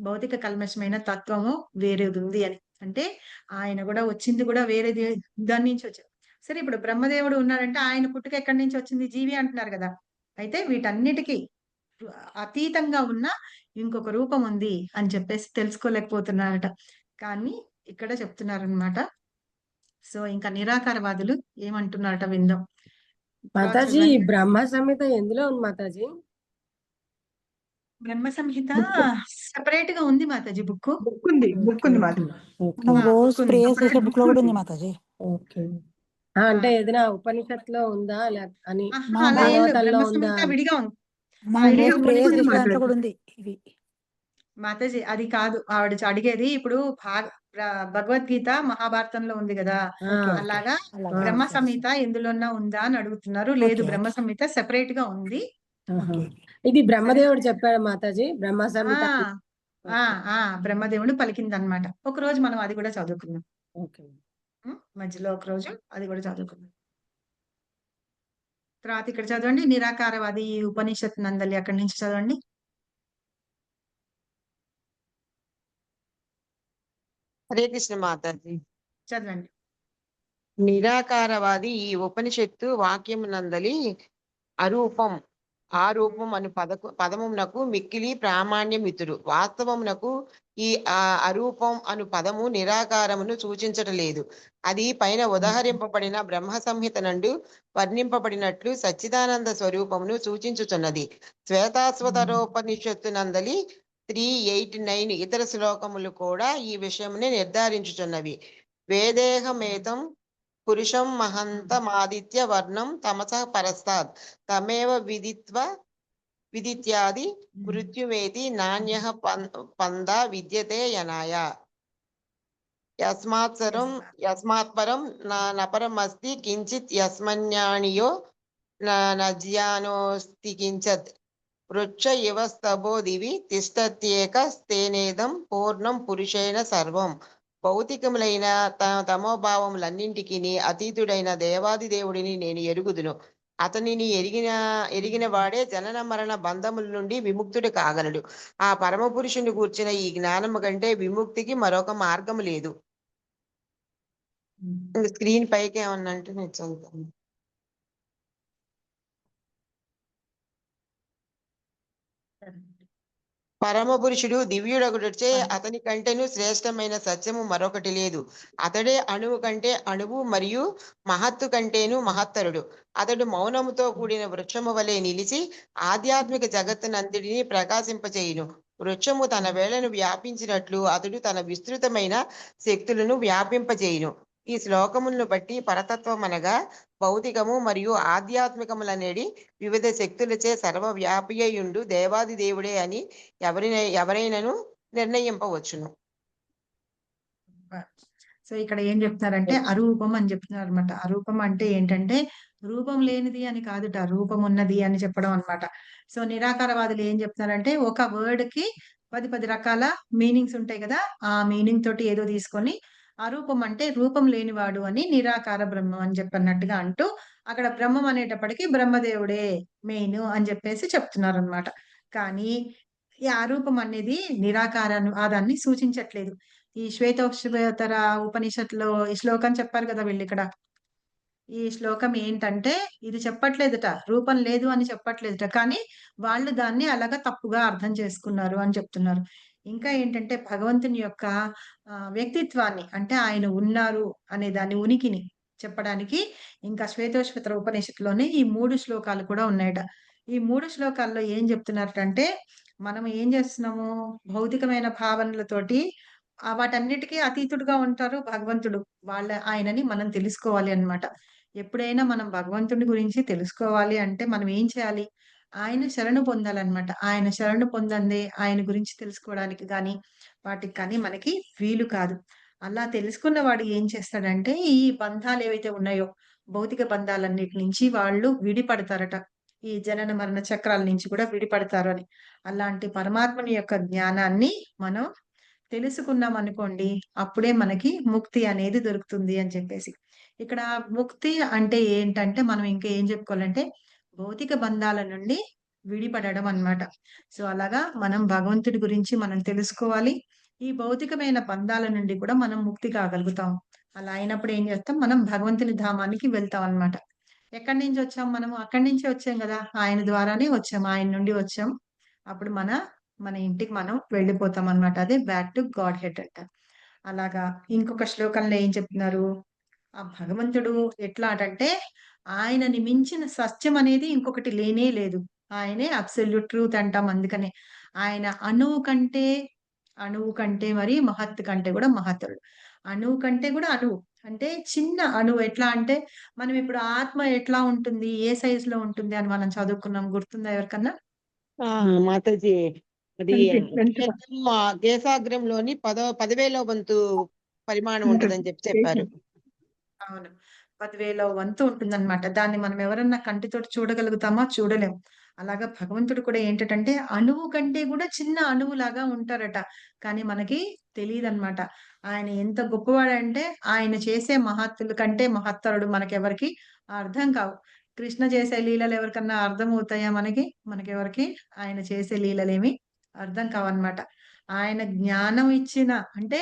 భౌతిక కల్మషమైన తత్వము వేరేదుంది అని. అంటే ఆయన గూడా వచ్చింది గూడా వేరేది దాని నుంచి వచ్చారు. సరే ఇప్పుడు బ్రహ్మదేవుడు ఉన్నాడంటే ఆయన పుట్టుక ఎక్కడి నుంచి వచ్చింది? జీవి అంటున్నారు గదా! అయితే వీటన్నిటికి అతీతంగా ఉన్న ఇంకొక రూపం ఉంది అని చెప్పేసి తెలుసుకోలేకపోతున్నారట. కానీ ఇక్కడ చెప్తున్నారనమాట. సో, ఇంకా నిరాకారవాదులు ఏమంటున్నారట విందాం. మాతాజీ బ్రహ్మ సంహిత ఎందులో ఉంది మాతాజీ? బ్రహ్మ సంహిత సెపరేట్ గా ఉంది మాతాజీ బుక్. బుక్ ఉంది మాతాజీ. మనం రోజు ప్రేయర్ చేసే బుక్ లో కూడా ఉంది మాతాజీ. ఓకే. అంటే ఏదైనా ఉపనిషత్తులో ఉందా అని అలా ఏం లేదు. భాగవతంలో బ్రహ్మ ఉందా? సంహిత విడిగా ఉంది. మనం విడిగా రోజు ప్రేయర్ ఉపనిషత్తు చేసే మాత్రం. దాంట్లో కూడా ఉంది ఇవి. మాతాజీ అది కాదు ఆవిడ అడిగేది. ఇప్పుడు భగవద్గీత మహాభారతంలో ఉంది గదా! అలాగా బ్రహ్మ సంహిత ఎందులోన్నా ఉందా అని అడుగుతున్నారు. లేదు బ్రహ్మ సంహిత సెపరేట్ గా ఉంది. ఇది బ్రహ్మదేవుడు చెప్పాడు మాతాజీ. బ్రహ్మ సంహిత. బ్రహ్మదేవుడు పలికిందన్నమాట. ఒకరోజు మనం అది కూడా చదువుకుందాం. ఓకే. మధ్యలో ఒక రోజు అది కూడా చదువుకుందాం. తర్వాత ఇక్కడ చదవండి నిరాకారవాది ఉపనిషత్ నందలి అక్కడి నుంచి చదవండి. హరే కృష్ణ మాతాజీ. చదవండి. నిరాకారవాది ఈ ఉపనిషత్తు వాక్యము నందలి అరూపం ఆరూపం అను పదమునకు మిక్కిలి ప్రామాణ్యమితుడు. వాస్తవమునకు ఈ అరూపం అను పదము నిరాకారమును సూచించటలేదు. అది పైన ఉదహరింపబడిన బ్రహ్మ సంహిత నందు వర్ణింపబడినట్లు సచ్చిదానంద స్వరూపమును సూచించుచున్నది. శ్వేతాశ్వతరోపనిషత్తు నందలి 389 ఇతర శ్లోకములు కూడా ఈ విషయమునే నిర్ధారించుచున్నవి. వేదేహమేతం పురుషం మహంతమాదిత్య వర్ణం తమసః పరస్తాద్ తమేవ విదిత్యాది మృత్యువేది నాణ్యః పందా విద్యతే యనాయ. యస్మాత్ పరం నపరమస్తి కించిత్ యస్మన్యాణియో నజ్యానోస్తి కించత్ వృక్ష ఇవ స్తభో దివి తిష్టత్యేక స్తేనేదం పూర్ణం పురుషేణ సర్వం. భౌతికములైన తమోభావములన్నింటికి అతీతుడైన దేవాది దేవుడిని నేను ఎరుగుదును. అతనిని ఎరిగిన వాడే జనన మరణ బంధముల నుండి విముక్తుడు కాగలడు. ఆ పరమ పురుషుని కూర్చిన ఈ జ్ఞానము కంటే విముక్తికి మరొక మార్గము లేదు. స్క్రీన్ పైకి ఏమన్నా అంటే నేను చదువుతాను. పరమ పురుషుడు దివ్యుడొకటే, అతని కంటేను శ్రేష్టమైన సత్యము మరొకటి లేదు. అతడే అణువు కంటే అణువు మరియు మహత్తు కంటేను మహత్తరుడు. అతడు మౌనముతో కూడిన వృక్షము వలె నిలిచి ఆధ్యాత్మిక జగత్తునంతటిని ప్రకాశింపచేయును. వృక్షము తన వేళను వ్యాపించినట్లు అతడు తన విస్తృతమైన శక్తులను వ్యాపింపచేయును. ఈ శ్లోకములను బట్టి పరతత్వం అనగా భౌతికము మరియు ఆధ్యాత్మికములనేది వివిధ శక్తులచే సర్వవ్యాపియుండు దేవాది దేవుడే అని ఎవరైనాను నిర్ణయింపవచ్చును. సో ఇక్కడ ఏం చెప్తున్నారంటే అరూపం అని చెప్తున్నారు అనమాట. అరూపం అంటే ఏంటంటే రూపం లేనిది అని కాదుట, రూపం ఉన్నది అని చెప్పడం అనమాట. సో నిరాకారవాదులు ఏం చెప్తున్నారంటే ఒక వర్డ్ కి 10 రకాల మీనింగ్స్ ఉంటాయి కదా, ఆ మీనింగ్ తోటి ఏదో తీసుకొని అరూపం అంటే రూపం లేనివాడు అని నిరాకార బ్రహ్మం అని చెప్పన్నట్టుగా అంటూ అక్కడ బ్రహ్మం అనేటప్పటికీ బ్రహ్మదేవుడే మెయిన్ అని చెప్పేసి చెప్తున్నారు అనమాట. కానీ ఈ అరూపం అనేది నిరాకారాన్ని సూచించట్లేదు. ఈ శ్వేతోత్తర ఉపనిషత్తులో ఈ శ్లోకం చెప్పారు కదా వీళ్ళు ఇక్కడ. ఈ శ్లోకం ఏంటంటే ఇది చెప్పట్లేదుట, రూపం లేదు అని చెప్పట్లేదుట, కానీ వాళ్ళు దాన్ని అలాగా తప్పుగా అర్థం చేసుకున్నారు అని చెప్తున్నారు. ఇంకా ఏంటంటే భగవంతుని యొక్క వ్యక్తిత్వాన్ని, అంటే ఆయన ఉన్నారు అనే దాని ఉనికిని చెప్పడానికి ఇంకా శ్వేతోత్తర ఉపనిషత్తులోనే ఈ 3 శ్లోకాలు కూడా ఉన్నాయట. ఈ 3 శ్లోకాల్లో ఏం చెప్తున్నారంటే మనం ఏం చేస్తున్నాము, భౌతికమైన భావనలతోటి వాటన్నిటికీ అతీతుడుగా ఉంటారు భగవంతుడు. ఆయనని మనం తెలుసుకోవాలి అన్నమాట. ఎప్పుడైనా మనం భగవంతుడి గురించి తెలుసుకోవాలి అంటే మనం ఏం చేయాలి, ఆయన శరణు పొందాలన్నమాట. ఆయన శరణు పొందందే ఆయన గురించి తెలుసుకోవడానికి కానీ వాటికి కానీ మనకి వీలు కాదు. అలా తెలుసుకున్న వాడు ఏం చేస్తాడంటే ఈ బంధాలు ఏవైతే ఉన్నాయో భౌతిక బంధాలన్నిటి నుంచి వాళ్ళు విడిపడతారట. ఈ జనన మరణ చక్రాల నుంచి కూడా విడిపడతారు అని. అలాంటి పరమాత్మని యొక్క జ్ఞానాన్ని మనం తెలుసుకున్నాం అనుకోండి, అప్పుడే మనకి ముక్తి అనేది దొరుకుతుంది అని చెప్పేసి. ఇక్కడ ముక్తి అంటే ఏంటంటే మనం ఇంకా ఏం చెప్పుకోవాలంటే భౌతిక బంధాల నుండి విడిపడడం అన్నమాట. సో అలాగా మనం భగవంతుడి గురించి మనం తెలుసుకోవాలి. ఈ భౌతికమైన బంధాల నుండి కూడా మనం ముక్తి కాగలుగుతాం. అలా అయినప్పుడు ఏం చేస్తాం, మనం భగవంతుని ధామానికి వెళ్తాం అన్నమాట. ఎక్కడి నుంచి వచ్చాం మనము, అక్కడి నుంచే వచ్చాం కదా, ఆయన ద్వారానే వచ్చాం, ఆయన నుండి వచ్చాం. అప్పుడు మన ఇంటికి మనం వెళ్ళిపోతాం అన్నమాట. అదే బ్యాక్ టు గాడ్ హెడ్ అంట. అలాగా ఇంకొక శ్లోకంలో ఏం చెప్తున్నారు, ఆ భగవంతుడు ఎట్లా అంటే ఆయనని మించిన సత్యం అనేది ఇంకొకటి లేనే లేదు. ఆయనే అబ్సల్యూట్ ట్రూత్ అంటాం. అందుకనే ఆయన అణువు కంటే మరి మహత్తు కంటే కూడా మహత్తరుడు. అణువు కంటే కూడా అణువు అంటే చిన్న అణువు. ఎట్లా అంటే మనం ఇప్పుడు ఆత్మ ఎట్లా ఉంటుంది, ఏ సైజ్ లో ఉంటుంది అని మనం చదువుకున్నాం, గుర్తుందా ఎవరికన్నా? మాతాజీ అది కేశాగ్రంలోని 10,000వ వంతు పరిమాణం ఉంటుందని చెప్పారు. అవును, 10,000వ వంతు ఉంటుందన్నమాట. దాన్ని మనం ఎవరన్నా కంటితోటి చూడగలుగుతామా? చూడలేం. అలాగా భగవంతుడు కూడా ఏంటంటే అణువు కంటే కూడా చిన్న అణువు లాగా ఉంటారట. కానీ మనకి తెలియదన్నమాట ఆయన ఎంత గొప్పవాడంటే. ఆయన చేసే మహత్తుల కంటే మహత్తరుడు మనకెవరికి అర్థం కావు. కృష్ణ చేసే లీలలు ఎవరికన్నా అర్థం అవుతాయా? మనకెవరికి ఆయన చేసే లీలలేమి అర్థం కావన్నమాట. ఆయన జ్ఞానం ఇచ్చిన అంటే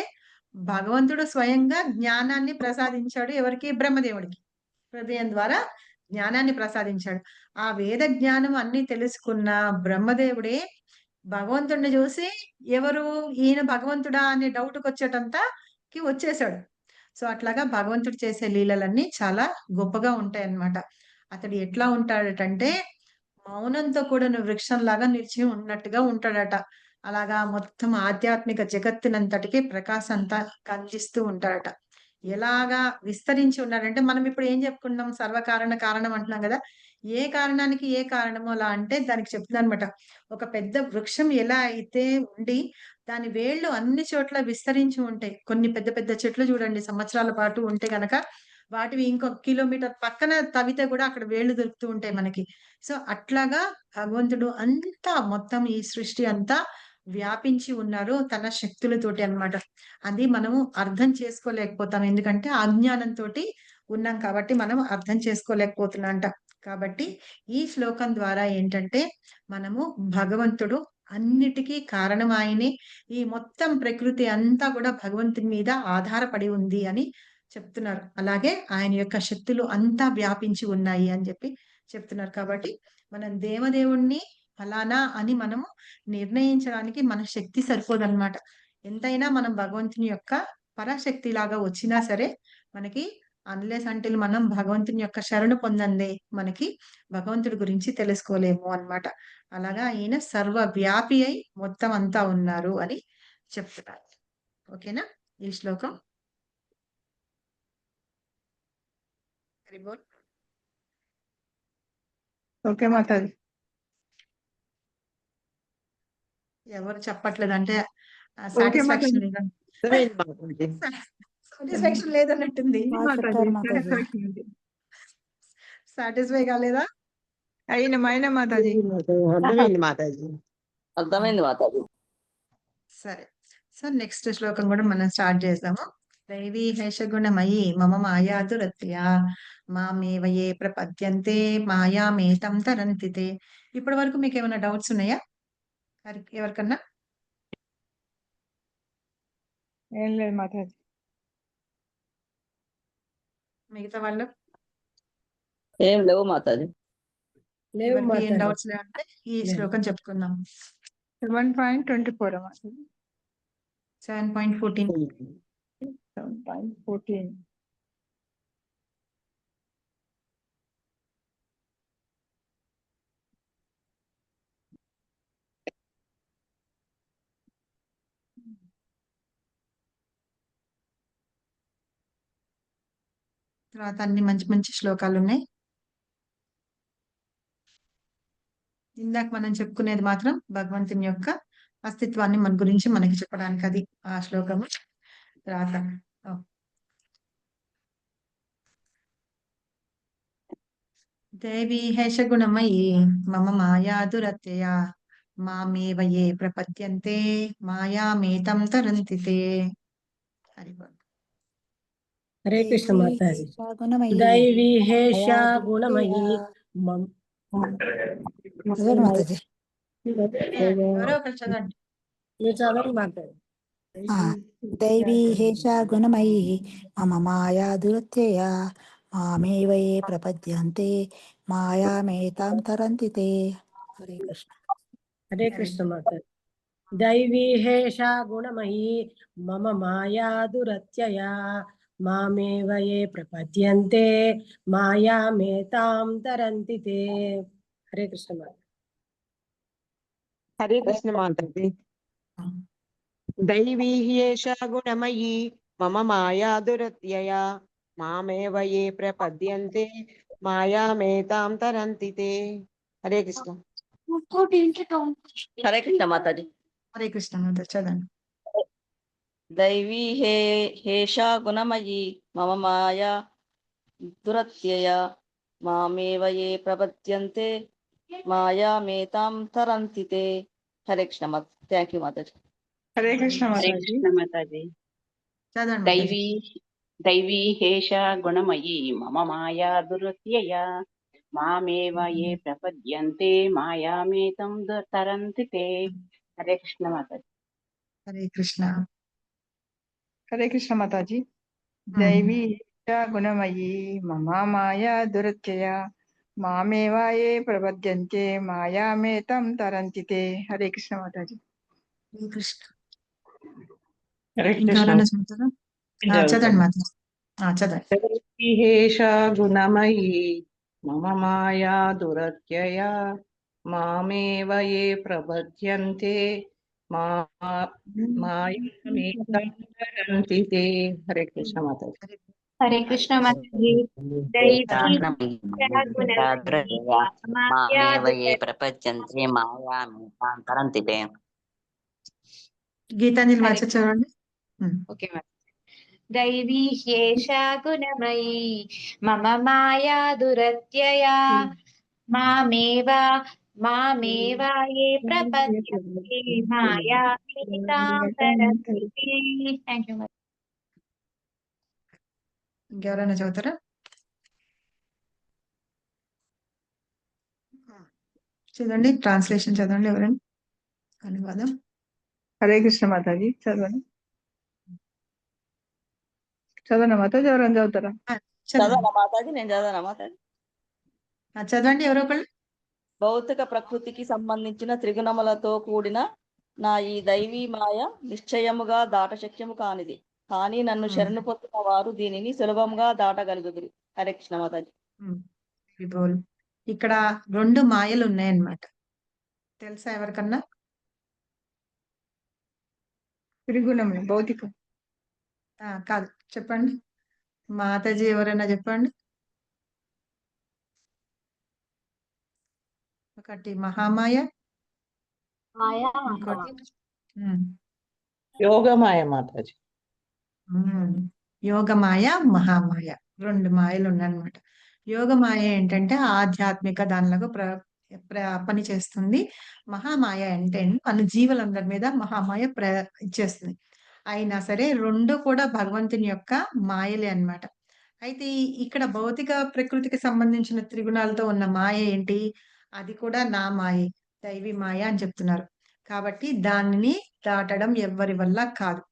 భగవంతుడు స్వయంగా జ్ఞానాన్ని ప్రసాదించాడు ఎవరికి? బ్రహ్మదేవుడికి. హృదయం ద్వారా జ్ఞానాన్ని ప్రసాదించాడు. ఆ వేద జ్ఞానం అన్ని తెలుసుకున్న బ్రహ్మదేవుడే భగవంతుడిని చూసి ఎవరు ఈయన భగవంతుడా అనే డౌట్కి వచ్చేటంతకి వచ్చేసాడు. సో అట్లాగా భగవంతుడు చేసే లీలలన్నీ చాలా గొప్పగా ఉంటాయన్నమాట. అతడు ఎట్లా ఉంటాడటంటే మౌనంతో కూడిన వృక్షంలాగా నిలిచి ఉన్నట్టుగా ఉంటాడట. అలాగా మొత్తం ఆధ్యాత్మిక జగత్తునంతటికి ప్రకాశం అంతా అందిస్తూ ఉంటాడట. ఎలాగా విస్తరించి ఉన్నాడంటే మనం ఇప్పుడు ఏం చెప్పుకున్నాం, సర్వకారణ కారణం అంటున్నాం కదా. ఏ కారణానికి ఏ కారణమో అలా అంటే దానికి చెప్తుందనమాట. ఒక పెద్ద వృక్షం ఎలా అయితే ఉండి దాని వేళ్ళు అన్ని చోట్ల విస్తరించి ఉంటాయి. కొన్ని పెద్ద పెద్ద చెట్లు చూడండి సంవత్సరాల పాటు ఉంటే గనక వాటివి ఇంకొక కిలోమీటర్ పక్కన తవ్వితే కూడా అక్కడ వేళ్ళు దొరుకుతూ ఉంటాయి మనకి. సో అట్లాగా భగవంతుడు అంతా మొత్తం ఈ సృష్టి అంతా వ్యాపించి ఉన్నారు తన శక్తులతోటి అన్నమాట. అది మనము అర్థం చేసుకోలేకపోతాం. ఎందుకంటే అజ్ఞానంతోటి ఉన్నాం కాబట్టి మనం అర్థం చేసుకోలేకపోతున్నాంట. కాబట్టి ఈ శ్లోకం ద్వారా ఏంటంటే మనము భగవంతుడు అన్నిటికీ కారణం ఆయనే. ఈ మొత్తం ప్రకృతి అంతా కూడా భగవంతుని మీద ఆధారపడి ఉంది అని చెప్తున్నారు. అలాగే ఆయన యొక్క శక్తులు అంతా వ్యాపించి ఉన్నాయి అని చెప్పి చెప్తున్నారు. కాబట్టి మనం దేవదేవుణ్ణి ఫలానా అని మనము నిర్ణయించడానికి మన శక్తి సరిపోదన్నమాట. ఎంతైనా మనం భగవంతుని యొక్క పరాశక్తి లాగా వచ్చినా సరే మనకి అన్లెస్ అంటిల్ మనం భగవంతుని యొక్క శరణు పొందందే మనకి భగవంతుడి గురించి తెలుసుకోలేము అన్నమాట. అలాగా ఈయన సర్వవ్యాపి అయి మొత్తం అంతా ఉన్నారు అని చెప్తున్నారు. ఓకేనా ఈ శ్లోకం? హరి బోల్. ఓకే మాతాజీ. ఎవరు చెప్పట్లేదంటే ఓకే సాటిస్ఫాక్షన్ మాతాజీ. లేదని అర్థమైంది మాతాజీ. సాటిస్ఫాక్షన్ లేదన్నట్టుంది. మాతాజీ మాతాజీ. satisfaction ఉంది. సాటిస్ఫై కాలేదా? అయిన మాతాజీ. అర్థమైంది మాతాజీ. అర్థమైంది మాతాజీ. సరే. సో నెక్స్ట్ శ్లోకం కూడా మనం స్టార్ట్ చేద్దాము. దైవీ హేషగుణమయీ మమ మాయా దురత్యా మామేవయే ప్రపద్యంతే మాయామేతం తరంతి తే. ఇప్పటి వరకు మీకు ఏమైనా డౌట్స్ ఉన్నాయా ఎవరికన్నా? ఏం లేదు మాతాజీ. మిగతా వాళ్ళు ఏం లేవు మాతాజీ. లేవు ఎవరికి ఏం మాతాజీ. డౌట్స్ లేవంటే ఈ లేదు. శ్లోకం చెప్పుకుందాం. 7.24 మాతాజీ. 7.14. 7.14. తర్వాత అన్ని మంచి మంచి శ్లోకాలు ఉన్నాయి. ఇందాక మనం చెప్పుకునేది మాత్రం భగవంతుని యొక్క అస్తిత్వాన్ని మన గురించి మనకి చెప్పడానికి అది ఆ శ్లోకము. తర్వాత దేవీ హేషగుణమయీ మమ మాయా దురత్యయా మామేవ ఏ ప్రపద్యంతే మాయామేతం తరంతి తే. హరి బోల్. హరే కృష్ణ మాతాజీ. గుణమయీ దైవీ హేష మయా గుణమయీ మమ చదవండి మాతాజీ. ఎవరో ఒకరు చదవండి. మీరు చదవండి మాతాజీ. దైవీ హేష గుణమయీ మమ మాయా దురత్యయా మామేవ ఏ ప్రపద్యంతే మాయామేతాం తరంతి తే. హరే కృష్ణ. హరే కృష్ణ మాతాజీ. దైవీ హేష గుణమయీ మమ మాయా దురత్యయా మామేవ ఏ ప్రపద్యంతే మాయామేతాం తరంతి తే. హరే కృష్ణ మాతాజీ. హరే కృష్ణ మాతాజీ. దైవీ హ్యేషా గుణమయీ మమ మాయా దురత్యయా మామేవ ఏ ప్రపద్యంతే మాయామేతాం తరంతి తే. హరే కృష్ణ. హరే కృష్ణ మాతాజీ. హరే కృష్ణ మాతాజీ చదవండి. దైవీ హేషా గుణమయీ మమ మాయా దురత్యయా మామేవ ఏ ప్రపద్యంతే మాయామేతాం తరంతి తే. హరే కృష్ణ మాతాజీ. Thank you Mataji. హరే కృష్ణ హరే మాతాజీ. కృష్ణ మాతాజీ. చదవండి మాతాజీ. దైవీ హేష గుణమయీ మమ మాయా దురత్యయా మామేవ ఏ ప్రపద్యంతే మాయామేతం తరంతి తే. హరే కృష్ణ మాతాజీ. హరే కృష్ణ. హరే కృష్ణ మాతాజీ. దైవీ గుణమయీ మమ మాయా దురత్యయా మామేవా ఏ ప్రపద్యంతే మాయామేతం తరంతి తే. హరే కృష్ణ మాతాజీ. హరే కృష్ణ. హరే ఇంకా కృష్ణ. ఎవరైనా చదువుతారా? చదవండి మాతాజీ. చదవండి. దైవీ హేషా గుణమయీ మమ మాయా దురత్యయా మామేవ ఏ ప్రపద్యంతే మా మాయామేతాంతరంతి తే. హరే కృష్ణ మాతాజీ. హరే కృష్ణ మాతాజీ. దైవీ మామేవ ఏ ప్రపంచంతే మాయామేతాంతరంతి తే. గీతాంజలి వచ్చి చదవండి. Okay madam. దైవీ హ్యేషా గుణమయీ మమ మాయా దురత్యయా మామేవా ఏ ప్రపద్యంతే మాయామేతాం తరంతి తే. Thank you madam. ఇంకెవరైనా చదువుతారా? చదవండి, ట్రాన్స్లేషన్ చదవండి ఎవరైనా. అనువాదం. హరే కృష్ణ మాతాజీ చదవండి. చదవనా మాతాజీ, ఎవరైనా చదువుతారా? చదవనా మాతాజీ? నేను చదవనా మాతాజీ? చదవండి ఎవరో ఒకళ్ళు. భౌతిక ప్రకృతికి సంబంధించిన త్రిగుణములతో కూడిన నా ఈ దైవీ మాయ నిశ్చయముగా దాటశక్యము కానిది. కానీ నన్ను శరణు పొందిన వారు దీనిని సులభంగా దాటగలుగుదురు. హరే కృష్ణ మాతాజీ. ఇక్కడ 2 మాయలు ఉన్నాయన్నమాట. తెలుసా ఎవరికన్నా? త్రిగుణం భౌతికం కాదు, చెప్పండి మాతాజీ, ఎవరైనా చెప్పండి. ఒకటి మహామాయ, ఇంకోటి యోగమాయ మాతాజీ. యోగమాయ, మహామాయ, 2 మాయలు ఉన్నాయన్నమాట. యోగమాయ ఏంటంటే ఆధ్యాత్మిక దానిలాగా పని చేస్తుంది. మహామాయ అంటే మన జీవులందరి మీద మహామాయ ఇచ్చేస్తుంది. అయినా సరే 2 కూడా భగవంతుని యొక్క మాయలే అన్నమాట. అయితే ఇక్కడ భౌతిక ప్రకృతికి సంబంధించిన త్రిగుణాలతో ఉన్న మాయ ఏంటి? అది కూడా నా మాయే, దైవీ మాయ అని చెప్తున్నారు. కాబట్టి దానిని దాటడం ఎవ్వరి వల్ల కాదు.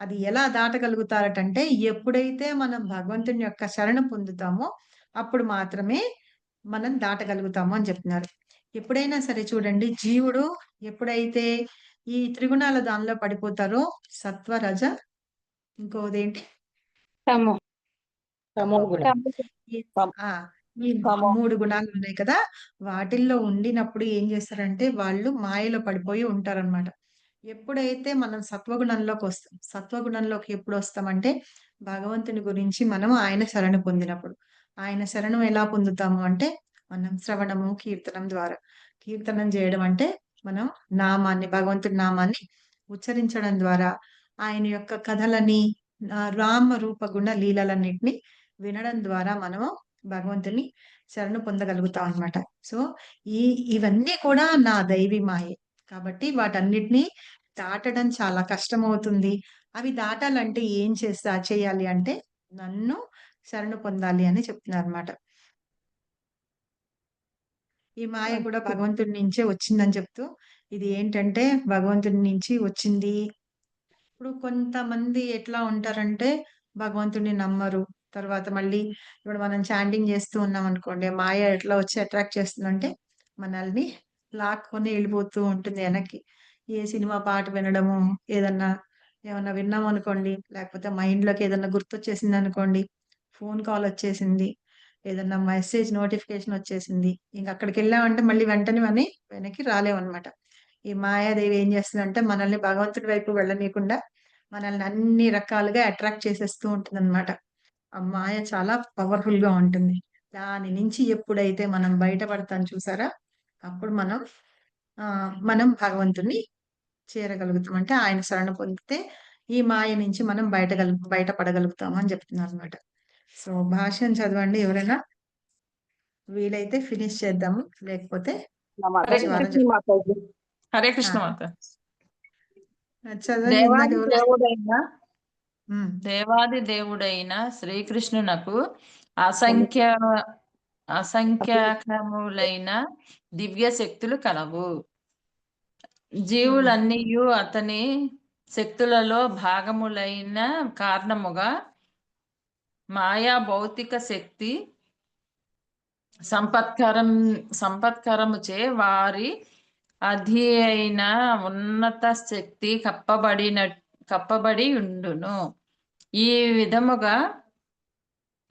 అది ఎలా దాటగలుగుతారటంటే ఎప్పుడైతే మనం భగవంతుని యొక్క శరణ పొందుతామో అప్పుడు మాత్రమే మనం దాటగలుగుతాము అని చెప్తున్నారు. ఎప్పుడైనా సరే చూడండి, జీవుడు ఎప్పుడైతే ఈ త్రిగుణాల దానిలో పడిపోతారో సత్వ, రజ, ఇంకోదేంటి ఈ 3 గుణాలు ఉన్నాయి కదా, వాటిల్లో ఉండినప్పుడు ఏం చేస్తారంటే వాళ్ళు మాయలో పడిపోయి ఉంటారన్నమాట. ఎప్పుడైతే మనం సత్వగుణంలోకి ఎప్పుడు వస్తామంటే భగవంతుని గురించి మనం ఆయన శరణు పొందినప్పుడు. ఆయన శరణం ఎలా పొందుతాము అంటే మనం శ్రవణము, కీర్తనం ద్వారా. కీర్తనం చేయడం అంటే మనం భగవంతుడి నామాన్ని ఉచ్చరించడం ద్వారా ఆయన యొక్క కథలని, రామ రూప గుణ లీలలన్నిటిని వినడం ద్వారా మనము భగవంతుని శరణు పొందగలుగుతాం అన్నమాట. సో ఇవన్నీ కూడా నా దైవీ మాయే. కాబట్టి వాటన్నిటిని దాటడం చాలా కష్టమవుతుంది. అవి దాటాలంటే ఏం చేయాలి అంటే నన్ను శరణు పొందాలి అని చెప్తున్నారు అన్నమాట. ఈ మాయ కూడా భగవంతుడి నుంచే వచ్చిందని చెప్తూ, ఇది ఏంటంటే భగవంతుడి నుంచి వచ్చింది. ఇప్పుడు కొంతమంది ఎట్లా ఉంటారంటే భగవంతుడిని నమ్మరు. తర్వాత మళ్ళీ ఇప్పుడు మనం చాంటింగ్ చేస్తూ ఉన్నాం అనుకోండి, మాయ ఎట్లా వచ్చి అట్రాక్ట్ చేస్తుందంటే మనల్ని లాక్కొని వెళ్ళిపోతూ ఉంటుంది వెనక్కి. ఏ సినిమా పాట వినడము, ఏమన్నా విన్నాం అనుకోండి, లేకపోతే మైండ్లోకి ఏదన్నా గుర్తొచ్చేసింది అనుకోండి, ఫోన్ కాల్ వచ్చేసింది, ఏదన్నా మెసేజ్ నోటిఫికేషన్ వచ్చేసింది, ఇంక అక్కడికి వెళ్ళామంటే మళ్ళీ వెంటనే వెనక్కి రాలేమన్నమాట. ఈ మాయాదేవి ఏం చేస్తుందంటే మనల్ని భగవంతుడి వైపు వెళ్ళనీయకుండా మనల్ని అన్ని రకాలుగా అట్రాక్ట్ చేసేస్తూ ఉంటుంది అనమాట. ఆ మాయ చాలా పవర్ఫుల్ గా ఉంటుంది. దాని నుంచి ఎప్పుడైతే మనం బయటపడతాం చూసారా, అప్పుడు మనం భగవంతుని చేరగలుగుతాం. అంటే ఆయన శరణ పొందితే ఈ మాయ నుంచి మనం బయటపడగలుగుతాం అని చెప్తున్నారు అనమాట. సో భాష్యం చదవండి ఎవరైనా, వీలైతే ఫినిష్ చేద్దాము, లేకపోతే హరే కృష్ణ మాత. చదవండి. దేవాది దేవుడైన శ్రీకృష్ణునకు అసంఖ్యాకములైన దివ్య శక్తులు కలవు. జీవులన్నీయు అతని శక్తులలో భాగములైన కారణముగా మాయా భౌతిక శక్తి సంపత్కరముచే వారి అధి అయిన ఉన్నత శక్తి కప్పబడి ఉండును. ఈ విధముగా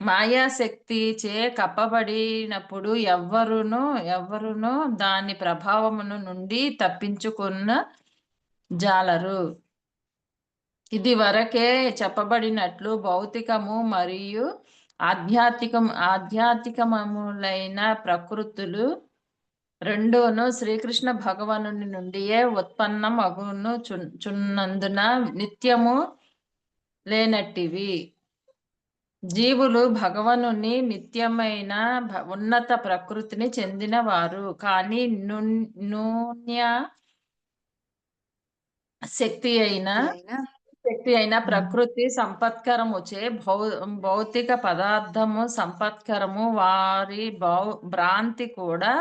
మాయాశక్తి చే కప్పబడినప్పుడు ఎవ్వరును దాని ప్రభావమును నుండి తప్పించుకున్న జాలరు. ఇది వరకే చెప్పబడినట్లు భౌతికము మరియు ఆధ్యాత్మికములైన ప్రకృతులు రెండూను శ్రీకృష్ణ భగవానుని నుండియే ఉత్పన్నమగును చున్నందున నిత్యము లేనట్టివి. జీవులు భగవనుని నిత్యమైన ఉన్నత ప్రకృతిని చెందినవారు, కానీ నూన్య శక్తి అయిన ప్రకృతి సంపత్కరముచే భౌతిక పదార్థము సంపత్కరము వారి భ్రాంతి కూడా